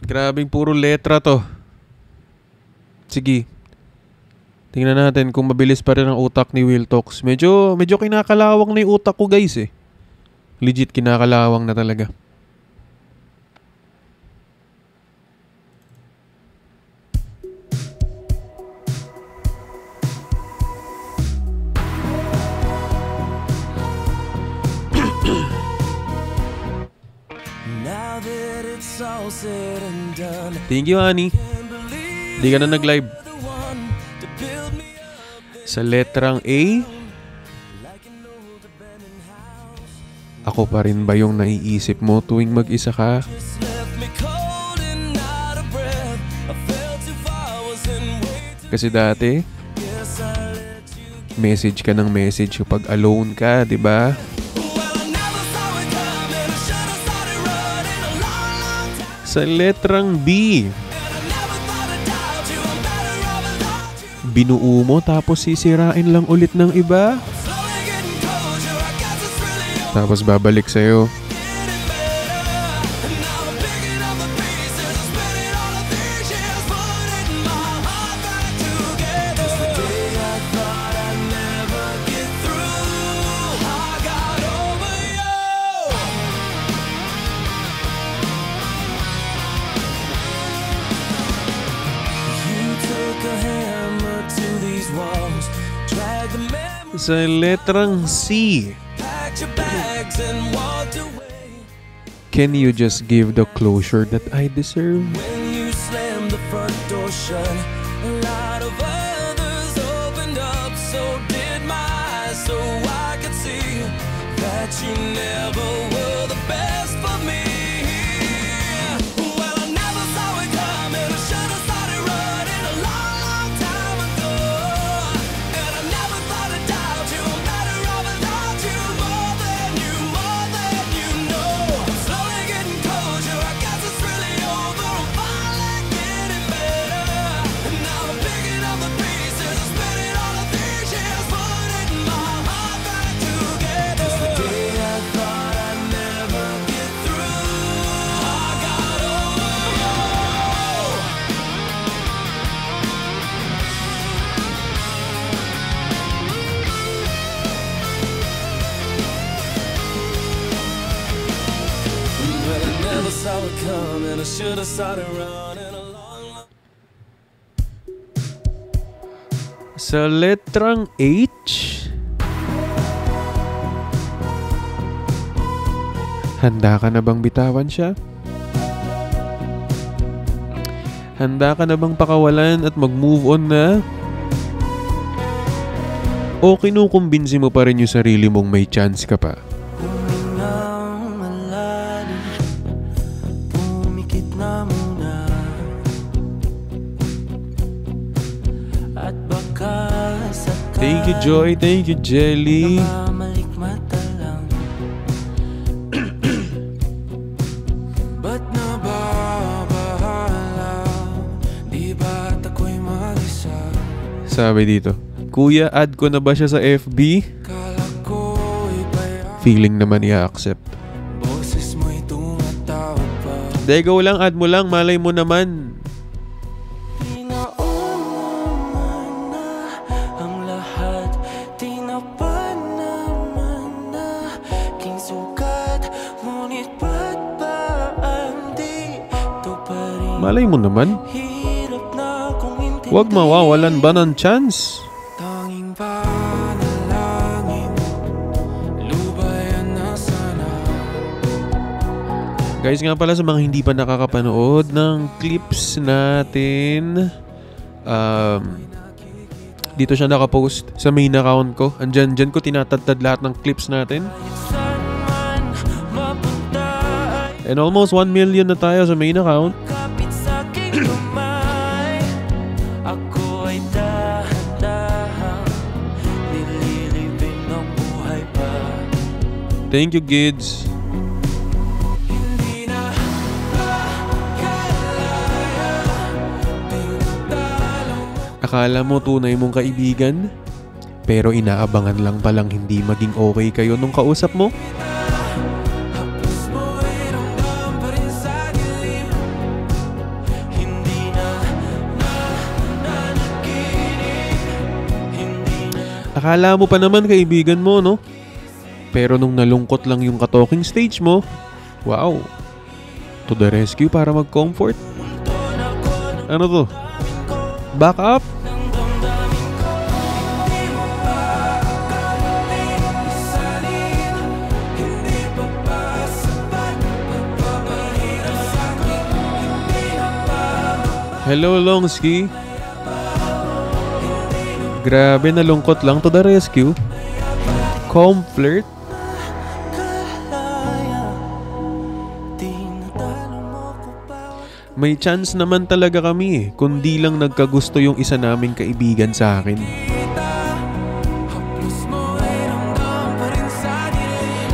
B: Grabing puro letra to. Sige. Tingnan natin kung mabilis pa rin ang utak ni Will Talks. Medyo kinakalawang na yung utak ko, guys eh. Legit kinakalawang na talaga.
A: Now that it's all said and done,
B: Thank you, honey. Di ka na nag-live. Sa letrang A, ako pa rin ba yung naiisip mo tuwing mag-isa ka? Kasi dati, message ka ng message kapag alone ka, di ba? Sa letrang B. Binuo mo tapos sisirain lang ulit ng iba. Tapos babalik sa'yo. Sa letrang C. Can you just give the closure that I deserve?
A: When you slammed the front door shut, a lot of others opened up, so did my eyes, so I could see that you never were the best for me. Well, I never saw it coming. I should have started running a long, long time ago. And I never thought I'd doubt you. I'm better off without you. More than you know. I'm slowly getting closure. I guess it's really over. I'm finally getting better. And now I'm picking up the pieces. I'm spending all of these years putting my heart back together. It's the day I thought I'd never get through. I got over you. Well, I never saw it coming. I should have started running a long, long.
B: Sa letrang H. Handa ka na bang bitawan siya? Handa ka na bang pakawalan at mag-move on na? O kinukumbinsi mo pa rin yung sarili mong may chance ka pa?
A: Humingang malalim, pumikit na muna. At baka sakali
B: Thank you, Joy. Thank you, Jelly.
A: malikmata lang. Ba't nababahala? Di ba't ako'y mag-isa?
B: Sabi dito, Kuya, add ko na ba siya sa FB?
A: Kala ko'y bayan.
B: Feeling naman i-accept.
A: Boses mo'y tumatawag pa.
B: Dego lang, add mo lang. Malay mo naman.
A: Pinaunaman na ang lahat, tinapan naman na king sukat, ngunit ba't ba di ito pa rin?
B: Malay mo naman.
A: Hirap na kung hindi
B: Huwag mawawalan ba ng chance?
A: tanging panalangin, lubayan na sana.
B: Guys, nga pala sa mga hindi pa nakakapanood ng clips natin, dito siya nakapost sa main account ko. Andyan ko tinatadtad lahat ng clips natin.
A: Saan man mapunta ay
B: And almost 1 million na tayo sa main account.
A: kapit sa aking kamay. Ako ay dahan-dahan nililibing ng buhay pa.
B: Thank you, kids.
A: Hindi na makalaya, tinatalo mo.
B: Akala mo tunay mong kaibigan, pero inaabangan lang palang hindi maging okay kayo nung kausap mo.
A: Hapos mo'y ramdam pa rin sa dilim. Hindi na nanaginip. Hindi na
B: Akala mo pa naman kaibigan mo, no? Pero nung nalungkot lang yung ka-talking stage mo, wow, to the rescue para mag-comfort. Ano to? Back up?
A: ng damdamin ko. Hindi mo pa akalain isalin. Hindi pa ba sapat pagpapahirap sa'kin? Hindi na ba
B: Hello, Longsky. Grabe, nalungkot lang to the rescue. Comfort?
A: kalaya? Tinatalo mo ko bawat
B: May chance naman talaga kami eh, kundi lang nagkagusto yung isa naming kaibigan sa akin.
A: kita. Haplos mo'y ramdam pa rin sa dilim.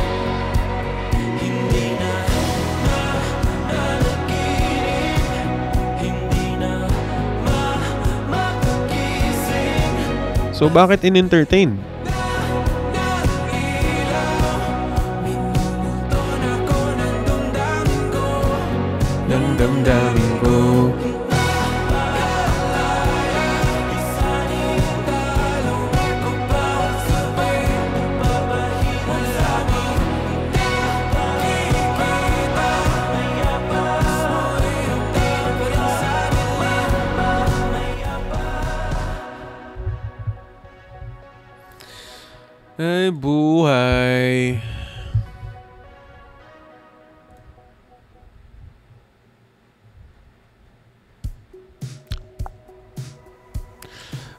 A: Hindi na nanaginip.
B: So, bakit in-entertain? Ng damdamin ko. Ay, buhay.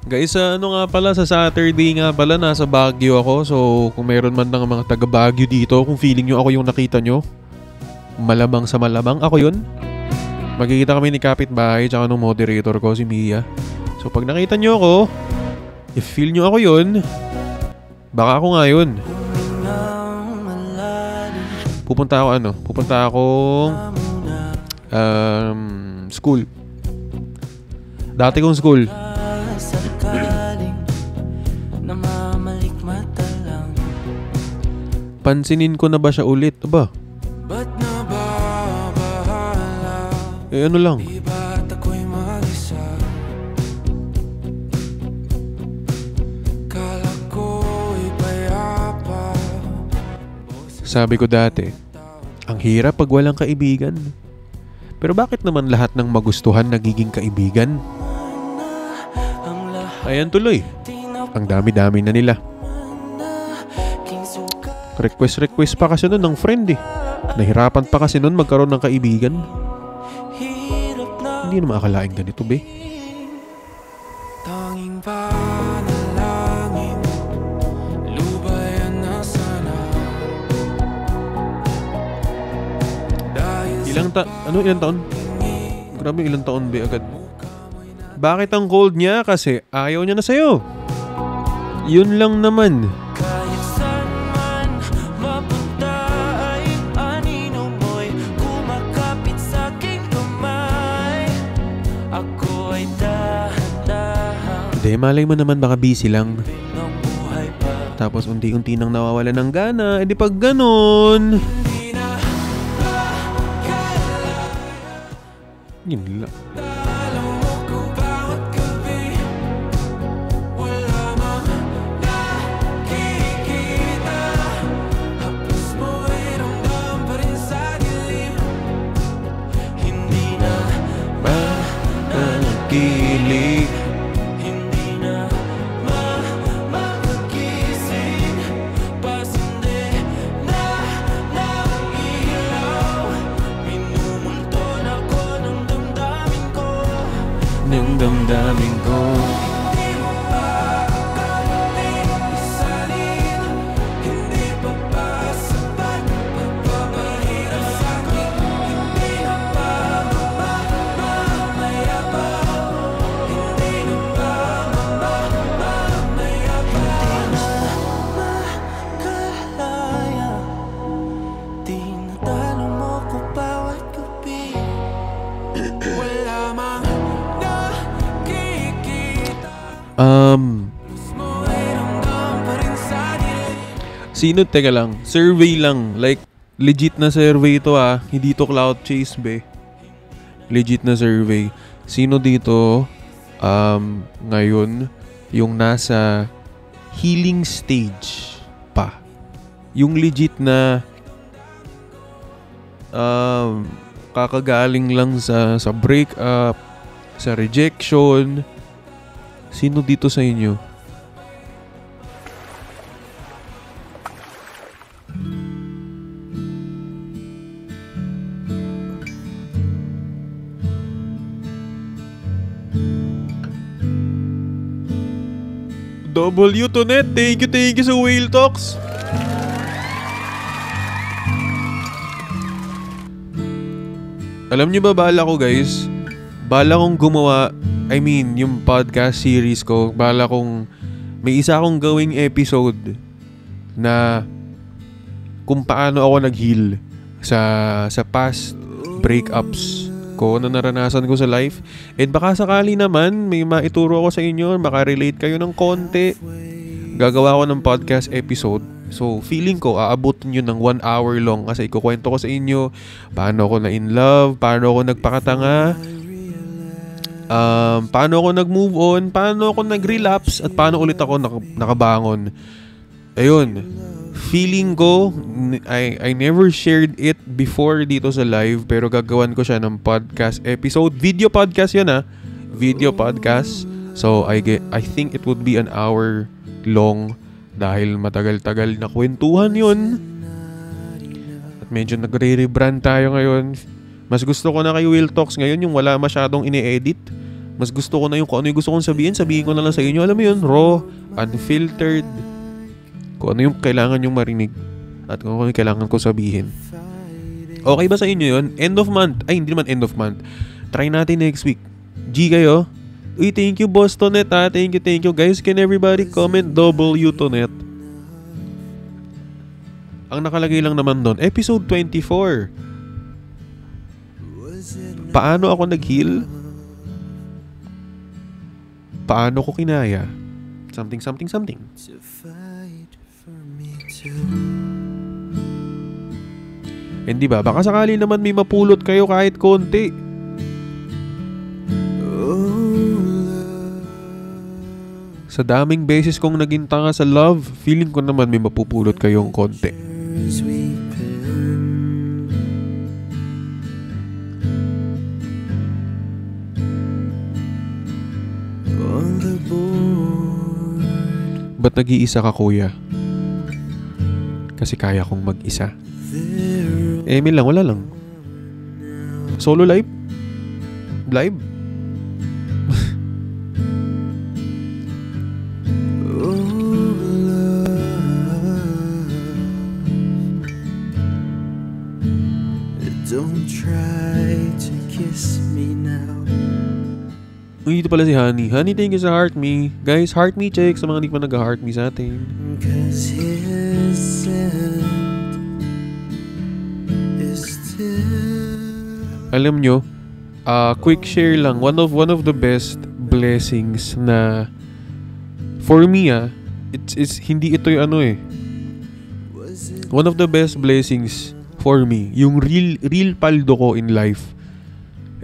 B: Guys, ano nga pala, sa Saturday nga pala, nasa Baguio ako. So, kung meron man ng mga taga Baguio dito, kung feeling nyo ako yung nakita nyo, malamang sa malamang, ako yun. Magkikita kami ni kapitbahay tsaka ng moderator ko, si Mia. So, pag nakita nyo ako, if feel nyo ako yun, baka ako nga yun. Pupunta akong school. Dati kong school. Pansinin ko na ba siya ulit? Aba? Ano lang. Sabi ko dati, ang hirap pag walang kaibigan. Pero bakit naman lahat ng magustuhan nagiging kaibigan? Ayan tuloy. Ang dami-dami na nila. Request pa kasi nun ng friend eh. Nahirapan pa kasi nun magkaroon ng kaibigan. Hindi naman akalaing ganito, be. Ilang taon? Grabe, ilang taon be agad. Bakit ang cold niya? Kasi ayaw niya na sa'yo. Yun lang naman. Hindi, malay mo naman baka busy lang. Tapos unti-unti nang nawawala ng gana. E di pag ganun, yun lang. Ng damdamin ko. Sino? Teka lang. Survey lang. Like, legit na survey ito ah. Hindi to cloud chase, be. Legit na survey. Sino dito ngayon yung nasa healing stage pa? Yung legit na kakagaling lang sa breakup, sa rejection. Sino dito sa inyo? W to net. Thank you sa Whale Talks. Alam niyo ba, bala ko guys, bala kong gumawa, yung podcast series ko, bala kong may isa akong gawing episode na kung paano ako nag-heal sa past breakups ko na naranasan ko sa life. And baka sakali naman may maituro ako sa inyo, makarelate kayo ng konti. Gagawa ko ng podcast episode. So feeling ko aabutin yun ng 1 hour long kasi ikukwento ko sa inyo paano ako na in love, paano ako nagpakatanga, paano ako nag-move on, paano ako nag-relapse, at paano ulit ako nakabangon. Ayun. Feeling ko, I never shared it before dito sa live, pero gagawan ko siya ng podcast episode. Video podcast yun Video podcast. So, I think it would be 1 hour long dahil matagal-tagal na kwentuhan yun. At medyo nagre-rebrand tayo ngayon. Mas gusto ko na kay Will Talks ngayon yung wala masyadong ine-edit. Mas gusto ko na yung kung ano yung gusto kong sabihin ko na lang sa inyo. Alam mo yun, raw, unfiltered. Kung ano yung kailangan yung marinig at kung ano yung kailangan ko sabihin. Okay ba sa inyo yun? End of month. Ay, hindi naman end of month. Try natin next week. G kayo? Uy, thank you, Boss Tonet, Thank you. Guys, can everybody comment W Tonet? Ang nakalagay lang naman doon, episode 24. Paano ako nag-heal? Paano ko kinaya? Something. Hindi ba? Baka sakali naman may mapulot kayo kahit konti. Sa daming beses kong naging tanga sa love, feeling ko naman may mapupulot kayong konti. Ba't nag-iisa ka, kuya? Kasi kaya kong mag-isa. Emil lang, wala lang. Solo live? Live?
A: Don't try to kiss me now.
B: Uy, dito pala si Honey. Honey, thank you sa Heart Me. Guys, Heart Me check sa mga hindi pa nag-Heart Me sa atin.
A: Cause his scent is still...
B: Alam nyo, quick share lang. One of the best blessings na for me, it's hindi ito yung one of the best blessings for me, yung real paldo ko in life.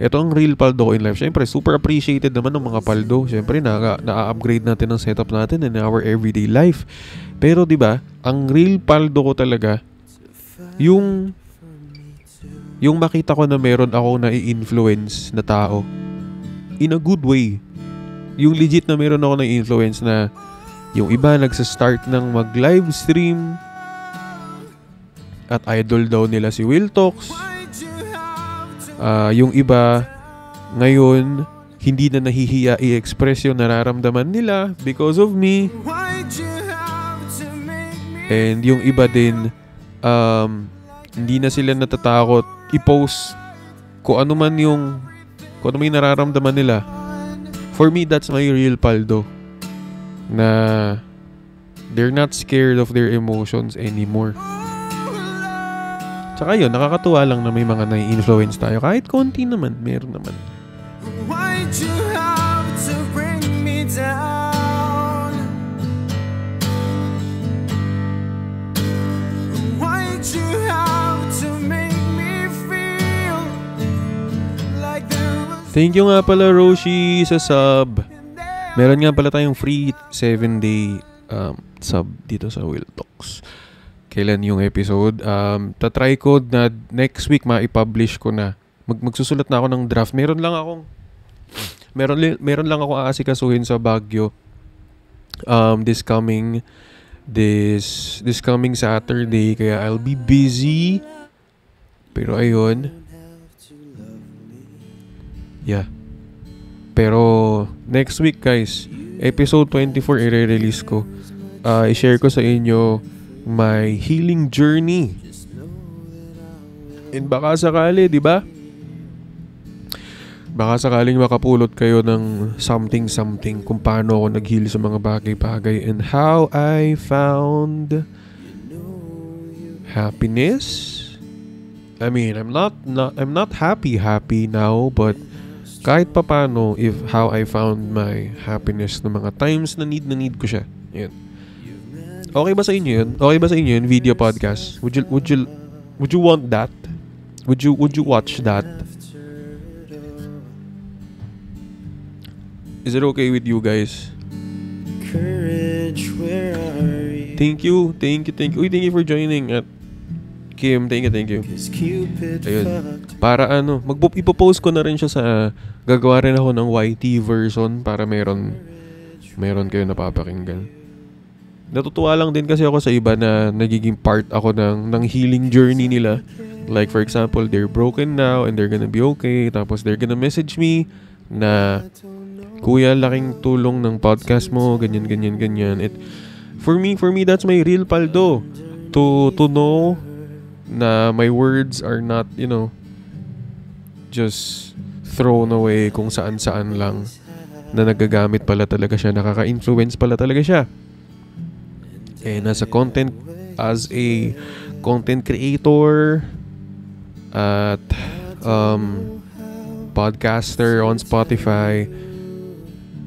B: Ito ang real paldo ko in life. Siyempre, super appreciated naman ng mga paldo. Siyempre, na-upgrade natin ang setup natin in our everyday life. Pero, di ba, ang real paldo ko talaga, yung makita ko na meron ako na i-influence na tao. In a good way. Yung legit na meron ako na i-influence na yung iba nagsa-start ng mag-live stream at idol daw nila si Will Talks. Yung iba ngayon hindi na nahihiya i-express yung nararamdaman nila because of me. And yung iba din hindi na sila natatakot i-post kung ano man yung nararamdaman nila. For me, that's my real paldo. Na they're not scared of their emotions anymore. Tsaka yun, nakakatuwa lang na may mga nai-influence tayo. Kahit konti naman, meron naman.
A: Why'd you have to bring me down? Why'd you have to make me feel like there was...
B: Thank you nga pala, Roshi, sa sub. Meron nga pala tayong free 7-day sub dito sa Will Talks. Kailan yung episode? Tatry ko na next week ma-publish ko na. Magsusulat na ako ng draft. Meron lang akong aasikasuhin sa Baguio. This coming Saturday, kaya I'll be busy. Pero ayun. Yeah. Pero next week, guys, episode 24 i-release ko. I-share ko sa inyo my healing journey. And baka sakali, di ba? Baka sakaling makapulot kayo ng something kung paano ako nag-heal sa mga bagay-bagay and how I found happiness, I mean, I'm not happy now, but kahit papano, if how I found my happiness ng mga times na need ko siya. Yan. Okay ba sa inyo yun? Okay ba sa inyo yun? Video podcast? Would you want that? Would you watch that? Is it okay with you guys?
A: Courage, where are you?
B: Thank you. Uy, thank you for joining at Kim, thank you. Ayun. Para ipopost ko na rin siya sa gagawa rin ako ng YT version para meron kayo napapakinggan. Natutuwa lang din kasi ako sa iba na nagiging part ako ng healing journey nila. Like for example, they're broken now and they're gonna be okay. Tapos they're gonna message me na, Kuya, laking tulong ng podcast mo, ganyan. For me, that's my real paldo. To know na my words are not, just thrown away kung saan-saan lang, na nagagamit pala talaga siya, nakaka-influence pala talaga siya. And as a content creator at podcaster on Spotify,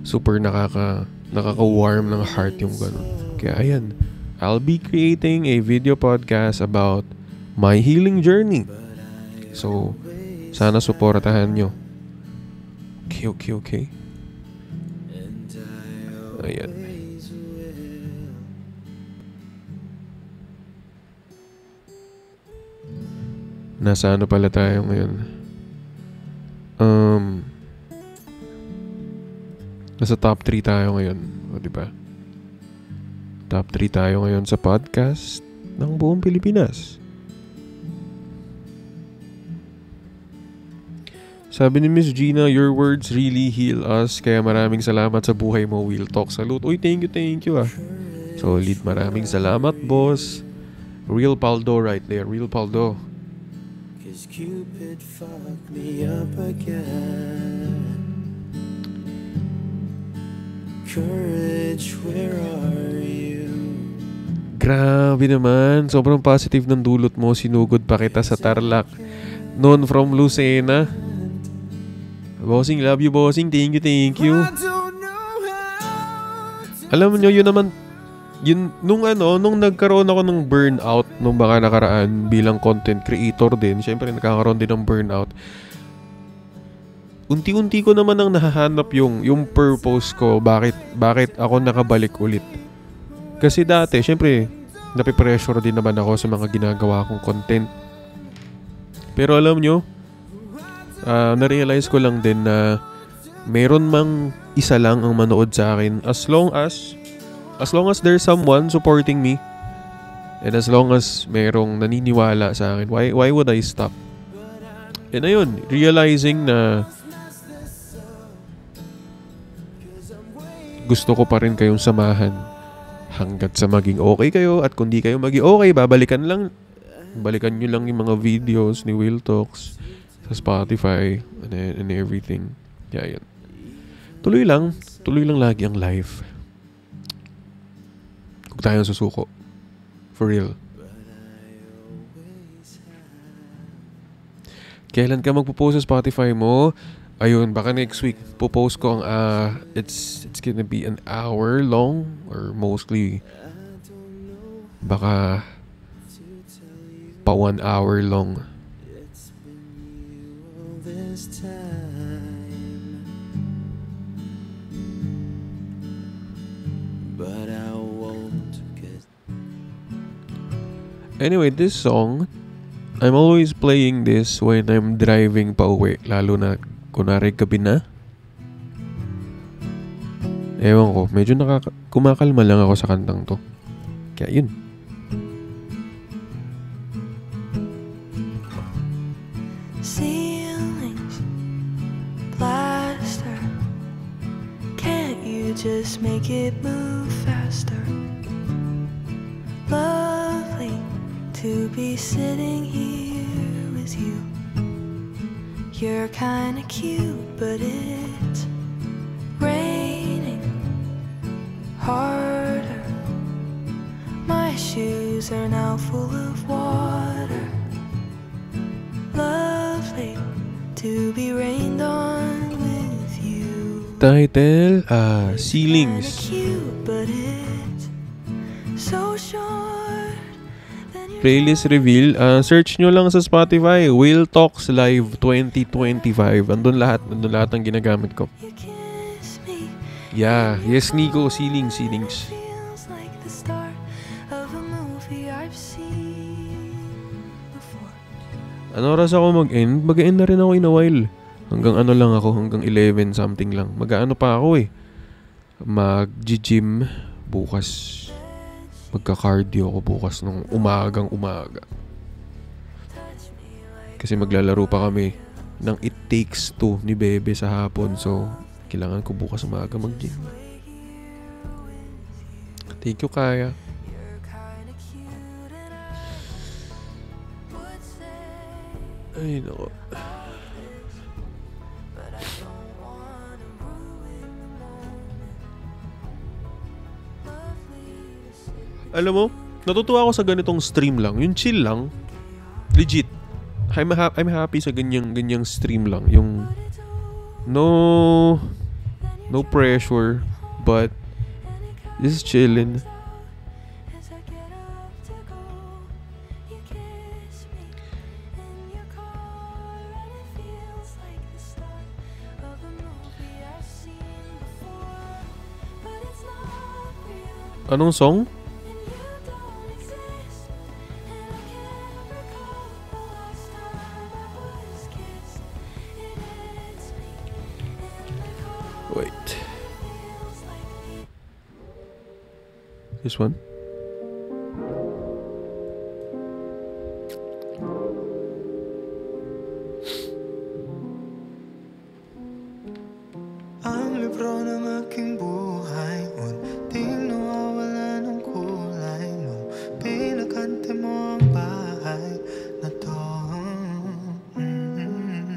B: super nakaka-warm ng heart yung ganun. Kaya ayan, I'll be creating a video podcast about my healing journey. So, sana suportahan nyo. Okay. Ayan. Nasa ano pala tayo ngayon? Nasa top 3 tayo ngayon. O, diba? Top 3 tayo ngayon sa podcast ng buong Pilipinas. Sabi ni Miss Gina, your words really heal us. Kaya maraming salamat sa buhay mo, Will Talk. Salute. Uy, thank you ah. Solid, maraming salamat, boss. Real Paldo right there. Real Paldo.
A: Cause Cupid fucked me up again. Courage, where are you?
B: Grabe naman. Sobrang positive ng dulot mo. Sinugod pa kita sa Tarlac. Noon from Lucena. Bossing, love you, bossing. Thank you. Alam nyo, yun naman, nung nagkaroon ako ng burnout nung baka nakaraan bilang content creator din, syempre nakakaroon din ng burnout. Unti-unti ko naman ang nahahanap yung purpose ko, bakit ako nakabalik ulit. Kasi dati, syempre, napipressure din naman ako sa mga ginagawa kong content. Pero alam nyo, na-realize ko lang din na meron mang isa lang ang manood sa akin as long as there's someone supporting me and as long as merong naniniwala sa akin, why would I stop? And ayun, realizing na gusto ko pa rin kayong samahan hanggat sa maging okay kayo, at kung di kayo maging okay, balikan nyo lang yung mga videos ni Will Talks sa Spotify and everything. Yeah, yan. Tuloy lang lagi ang life. Huwag tayong susuko. For real. Kailan ka magpo-post sa Spotify mo? Ayun, baka next week po-post ko ang it's gonna be an hour long, or mostly baka pa 1 hour long. Anyway, this song, I'm always playing this when I'm driving pa uwi, lalo na kunwari gabi na. Ewan ko, medyo kumakalma lang ako sa kantang to. Kaya yun.
C: Ceilings, plaster. Can't you just make it move faster? Lovely to be sitting here with you. You're kinda cute, but it's raining harder. My shoes are now full of water. lovely to be rained on with you.
B: Title,
C: Kinda
B: Ceilings.
C: cute, but it's so short. Then you're
B: Playlist reveal. Search nyo lang sa Spotify, Will Talks Live 2025. Andun lahat ng ginagamit ko.
C: you kiss me.
B: Yeah, yes Nico, ceilings.
C: Feels like the start of a movie I've seen before.
B: Ano oras ako mag-end? Mag-end na rin ako in a while. Hanggang ano lang ako, hanggang 11 something lang. Mag-ano pa ako eh. Mag-gym bukas. Magka-cardio ako bukas nung umaga. Kasi maglalaro pa kami ng It Takes Two ni Bebe sa hapon. So, kailangan ko bukas umaga mag-gym. Thank you, Kaya. Ay, nako. Alam mo, natutuwa ako sa ganitong stream lang. Yung chill lang. Legit. I'm happy sa ganyang stream lang. Yung no pressure, but just chillin'.
C: As I get up to go, you kiss me in your car, and it feels like the start of a movie I've seen before, but it's not real.
B: Anong song?
C: And you don't exist, and I can't recall the last time I was kissed. It hits me in the car.
B: Wait.
C: Feels like the
B: This one?
I: Ang libro ng aking buhay, unting nawawala ng kulay nung pinakante mo ang bahay na to.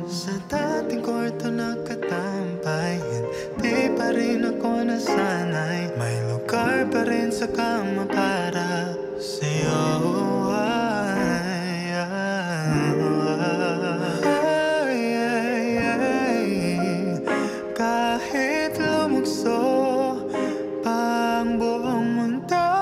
I: Sa dating kwarto nakatampay, hindi pa rin ako nasanay. May lugar pa rin sa kama para sa'yo. Kahit lumukso pa ang buong mundo,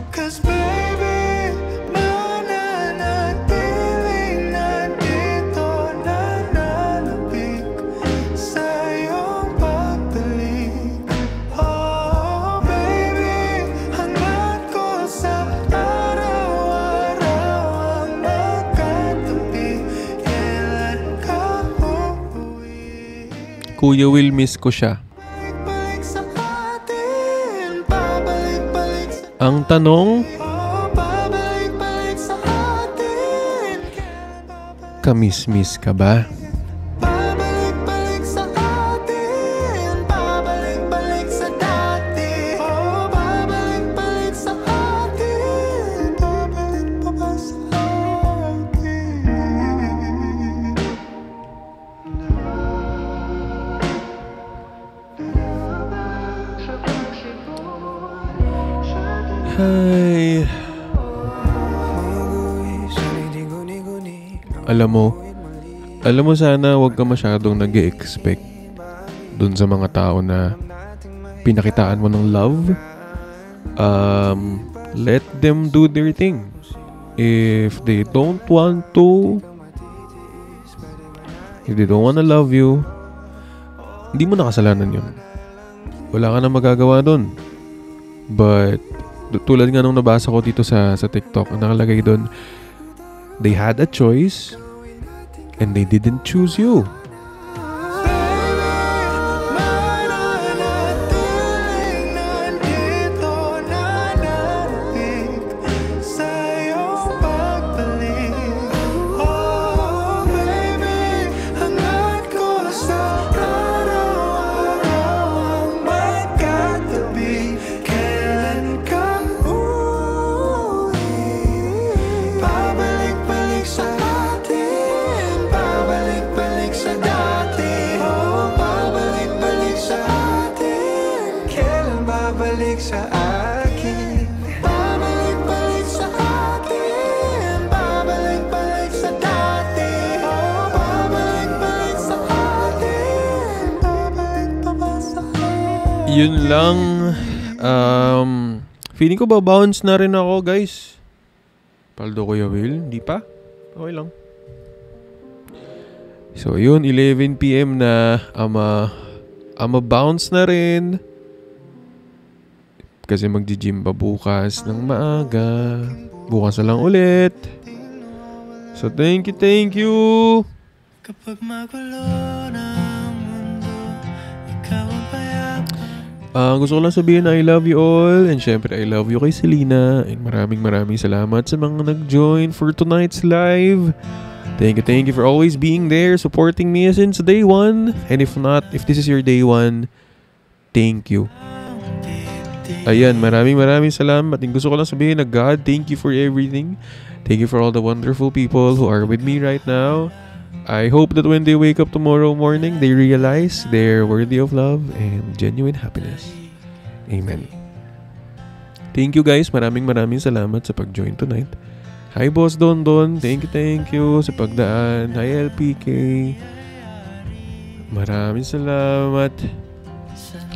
I: 'cause baby, mananatiling nandito, nananabik sa iyong pagbalik. Oh baby, hangat ko sa araw-araw ang magkatabi. Kailan ka uuwi?
B: Kuya Will, miss ko siya.
I: Balik sa atin, pabalik-balik sa
B: Ang tanong,
I: pabalik-balik sa atin.
B: kamiss-miss ka ba?
I: Pabalik-balik sa atin, pabalik-balik sa dati. Oh, pabalik-balik sa atin, pabalik pa ba sa akin?
B: Hi. Alam mo sana wag ka masyadong nag-expect dun sa mga tao na pinakitaan mo ng love. Let them do their thing. If they don't want to, if they don't wanna love you, hindi mo na kasalanan yun. Wala ka na magagawa dun. But tulad nga nung nabasa ko dito sa TikTok, ang nakalagay doon, they had a choice and they didn't choose you.
I: Mananatiling nandito, nananabik sa iyong pagbalik. Oh baby, hangat ko sa araw-araw ang magkatabi. Kailan ka uuwi? Pabalik-balik sa atin, pabalik-balik sa
B: Yun lang. Feeling ko ba-bounce na rin ako, guys. Paldo Kuya Will? Hindi pa? Okay lang. So, yun. 11 PM na. Ama bounce na rin. Kasi magji-gym pa bukas ng maaga. Bukas na lang ulit. So, thank you.
I: Kapag magulo ng mundo, ikaw ang payagan.
B: Gusto ko lang sabihin na I love you all. And syempre, I love you kay Selena. And maraming salamat sa mga nag-join for tonight's live. Thank you for always being there, supporting me since day one. And if not, if this is your day one, thank you. Ayan, maraming salamat. And gusto ko lang sabihin na God, thank you for everything. Thank you for all the wonderful people who are with me right now. I hope that when they wake up tomorrow morning, they realize they're worthy of love and genuine happiness. Amen. Thank you guys. Maraming salamat sa pag-join tonight. Hi Boss Don. Thank you sa pagdaan. Hi LPK. Maraming salamat.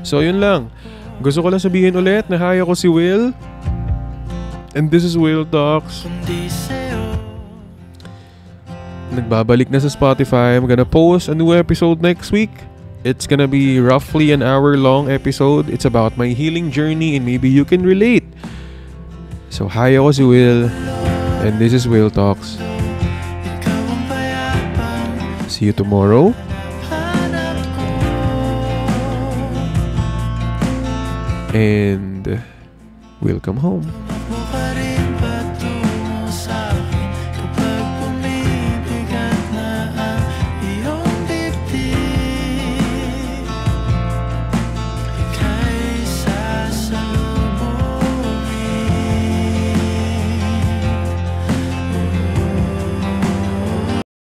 B: So yun lang. Gusto ko lang sabihin ulit na hi ako si Will. And this is Will Talks. Nagbabalik na sa Spotify. I'm gonna post a new episode next week. It's gonna be roughly an hour-long episode. It's about my healing journey and maybe you can relate. So hi ako si Will. And this is Will Talks. See you tomorrow. And welcome home.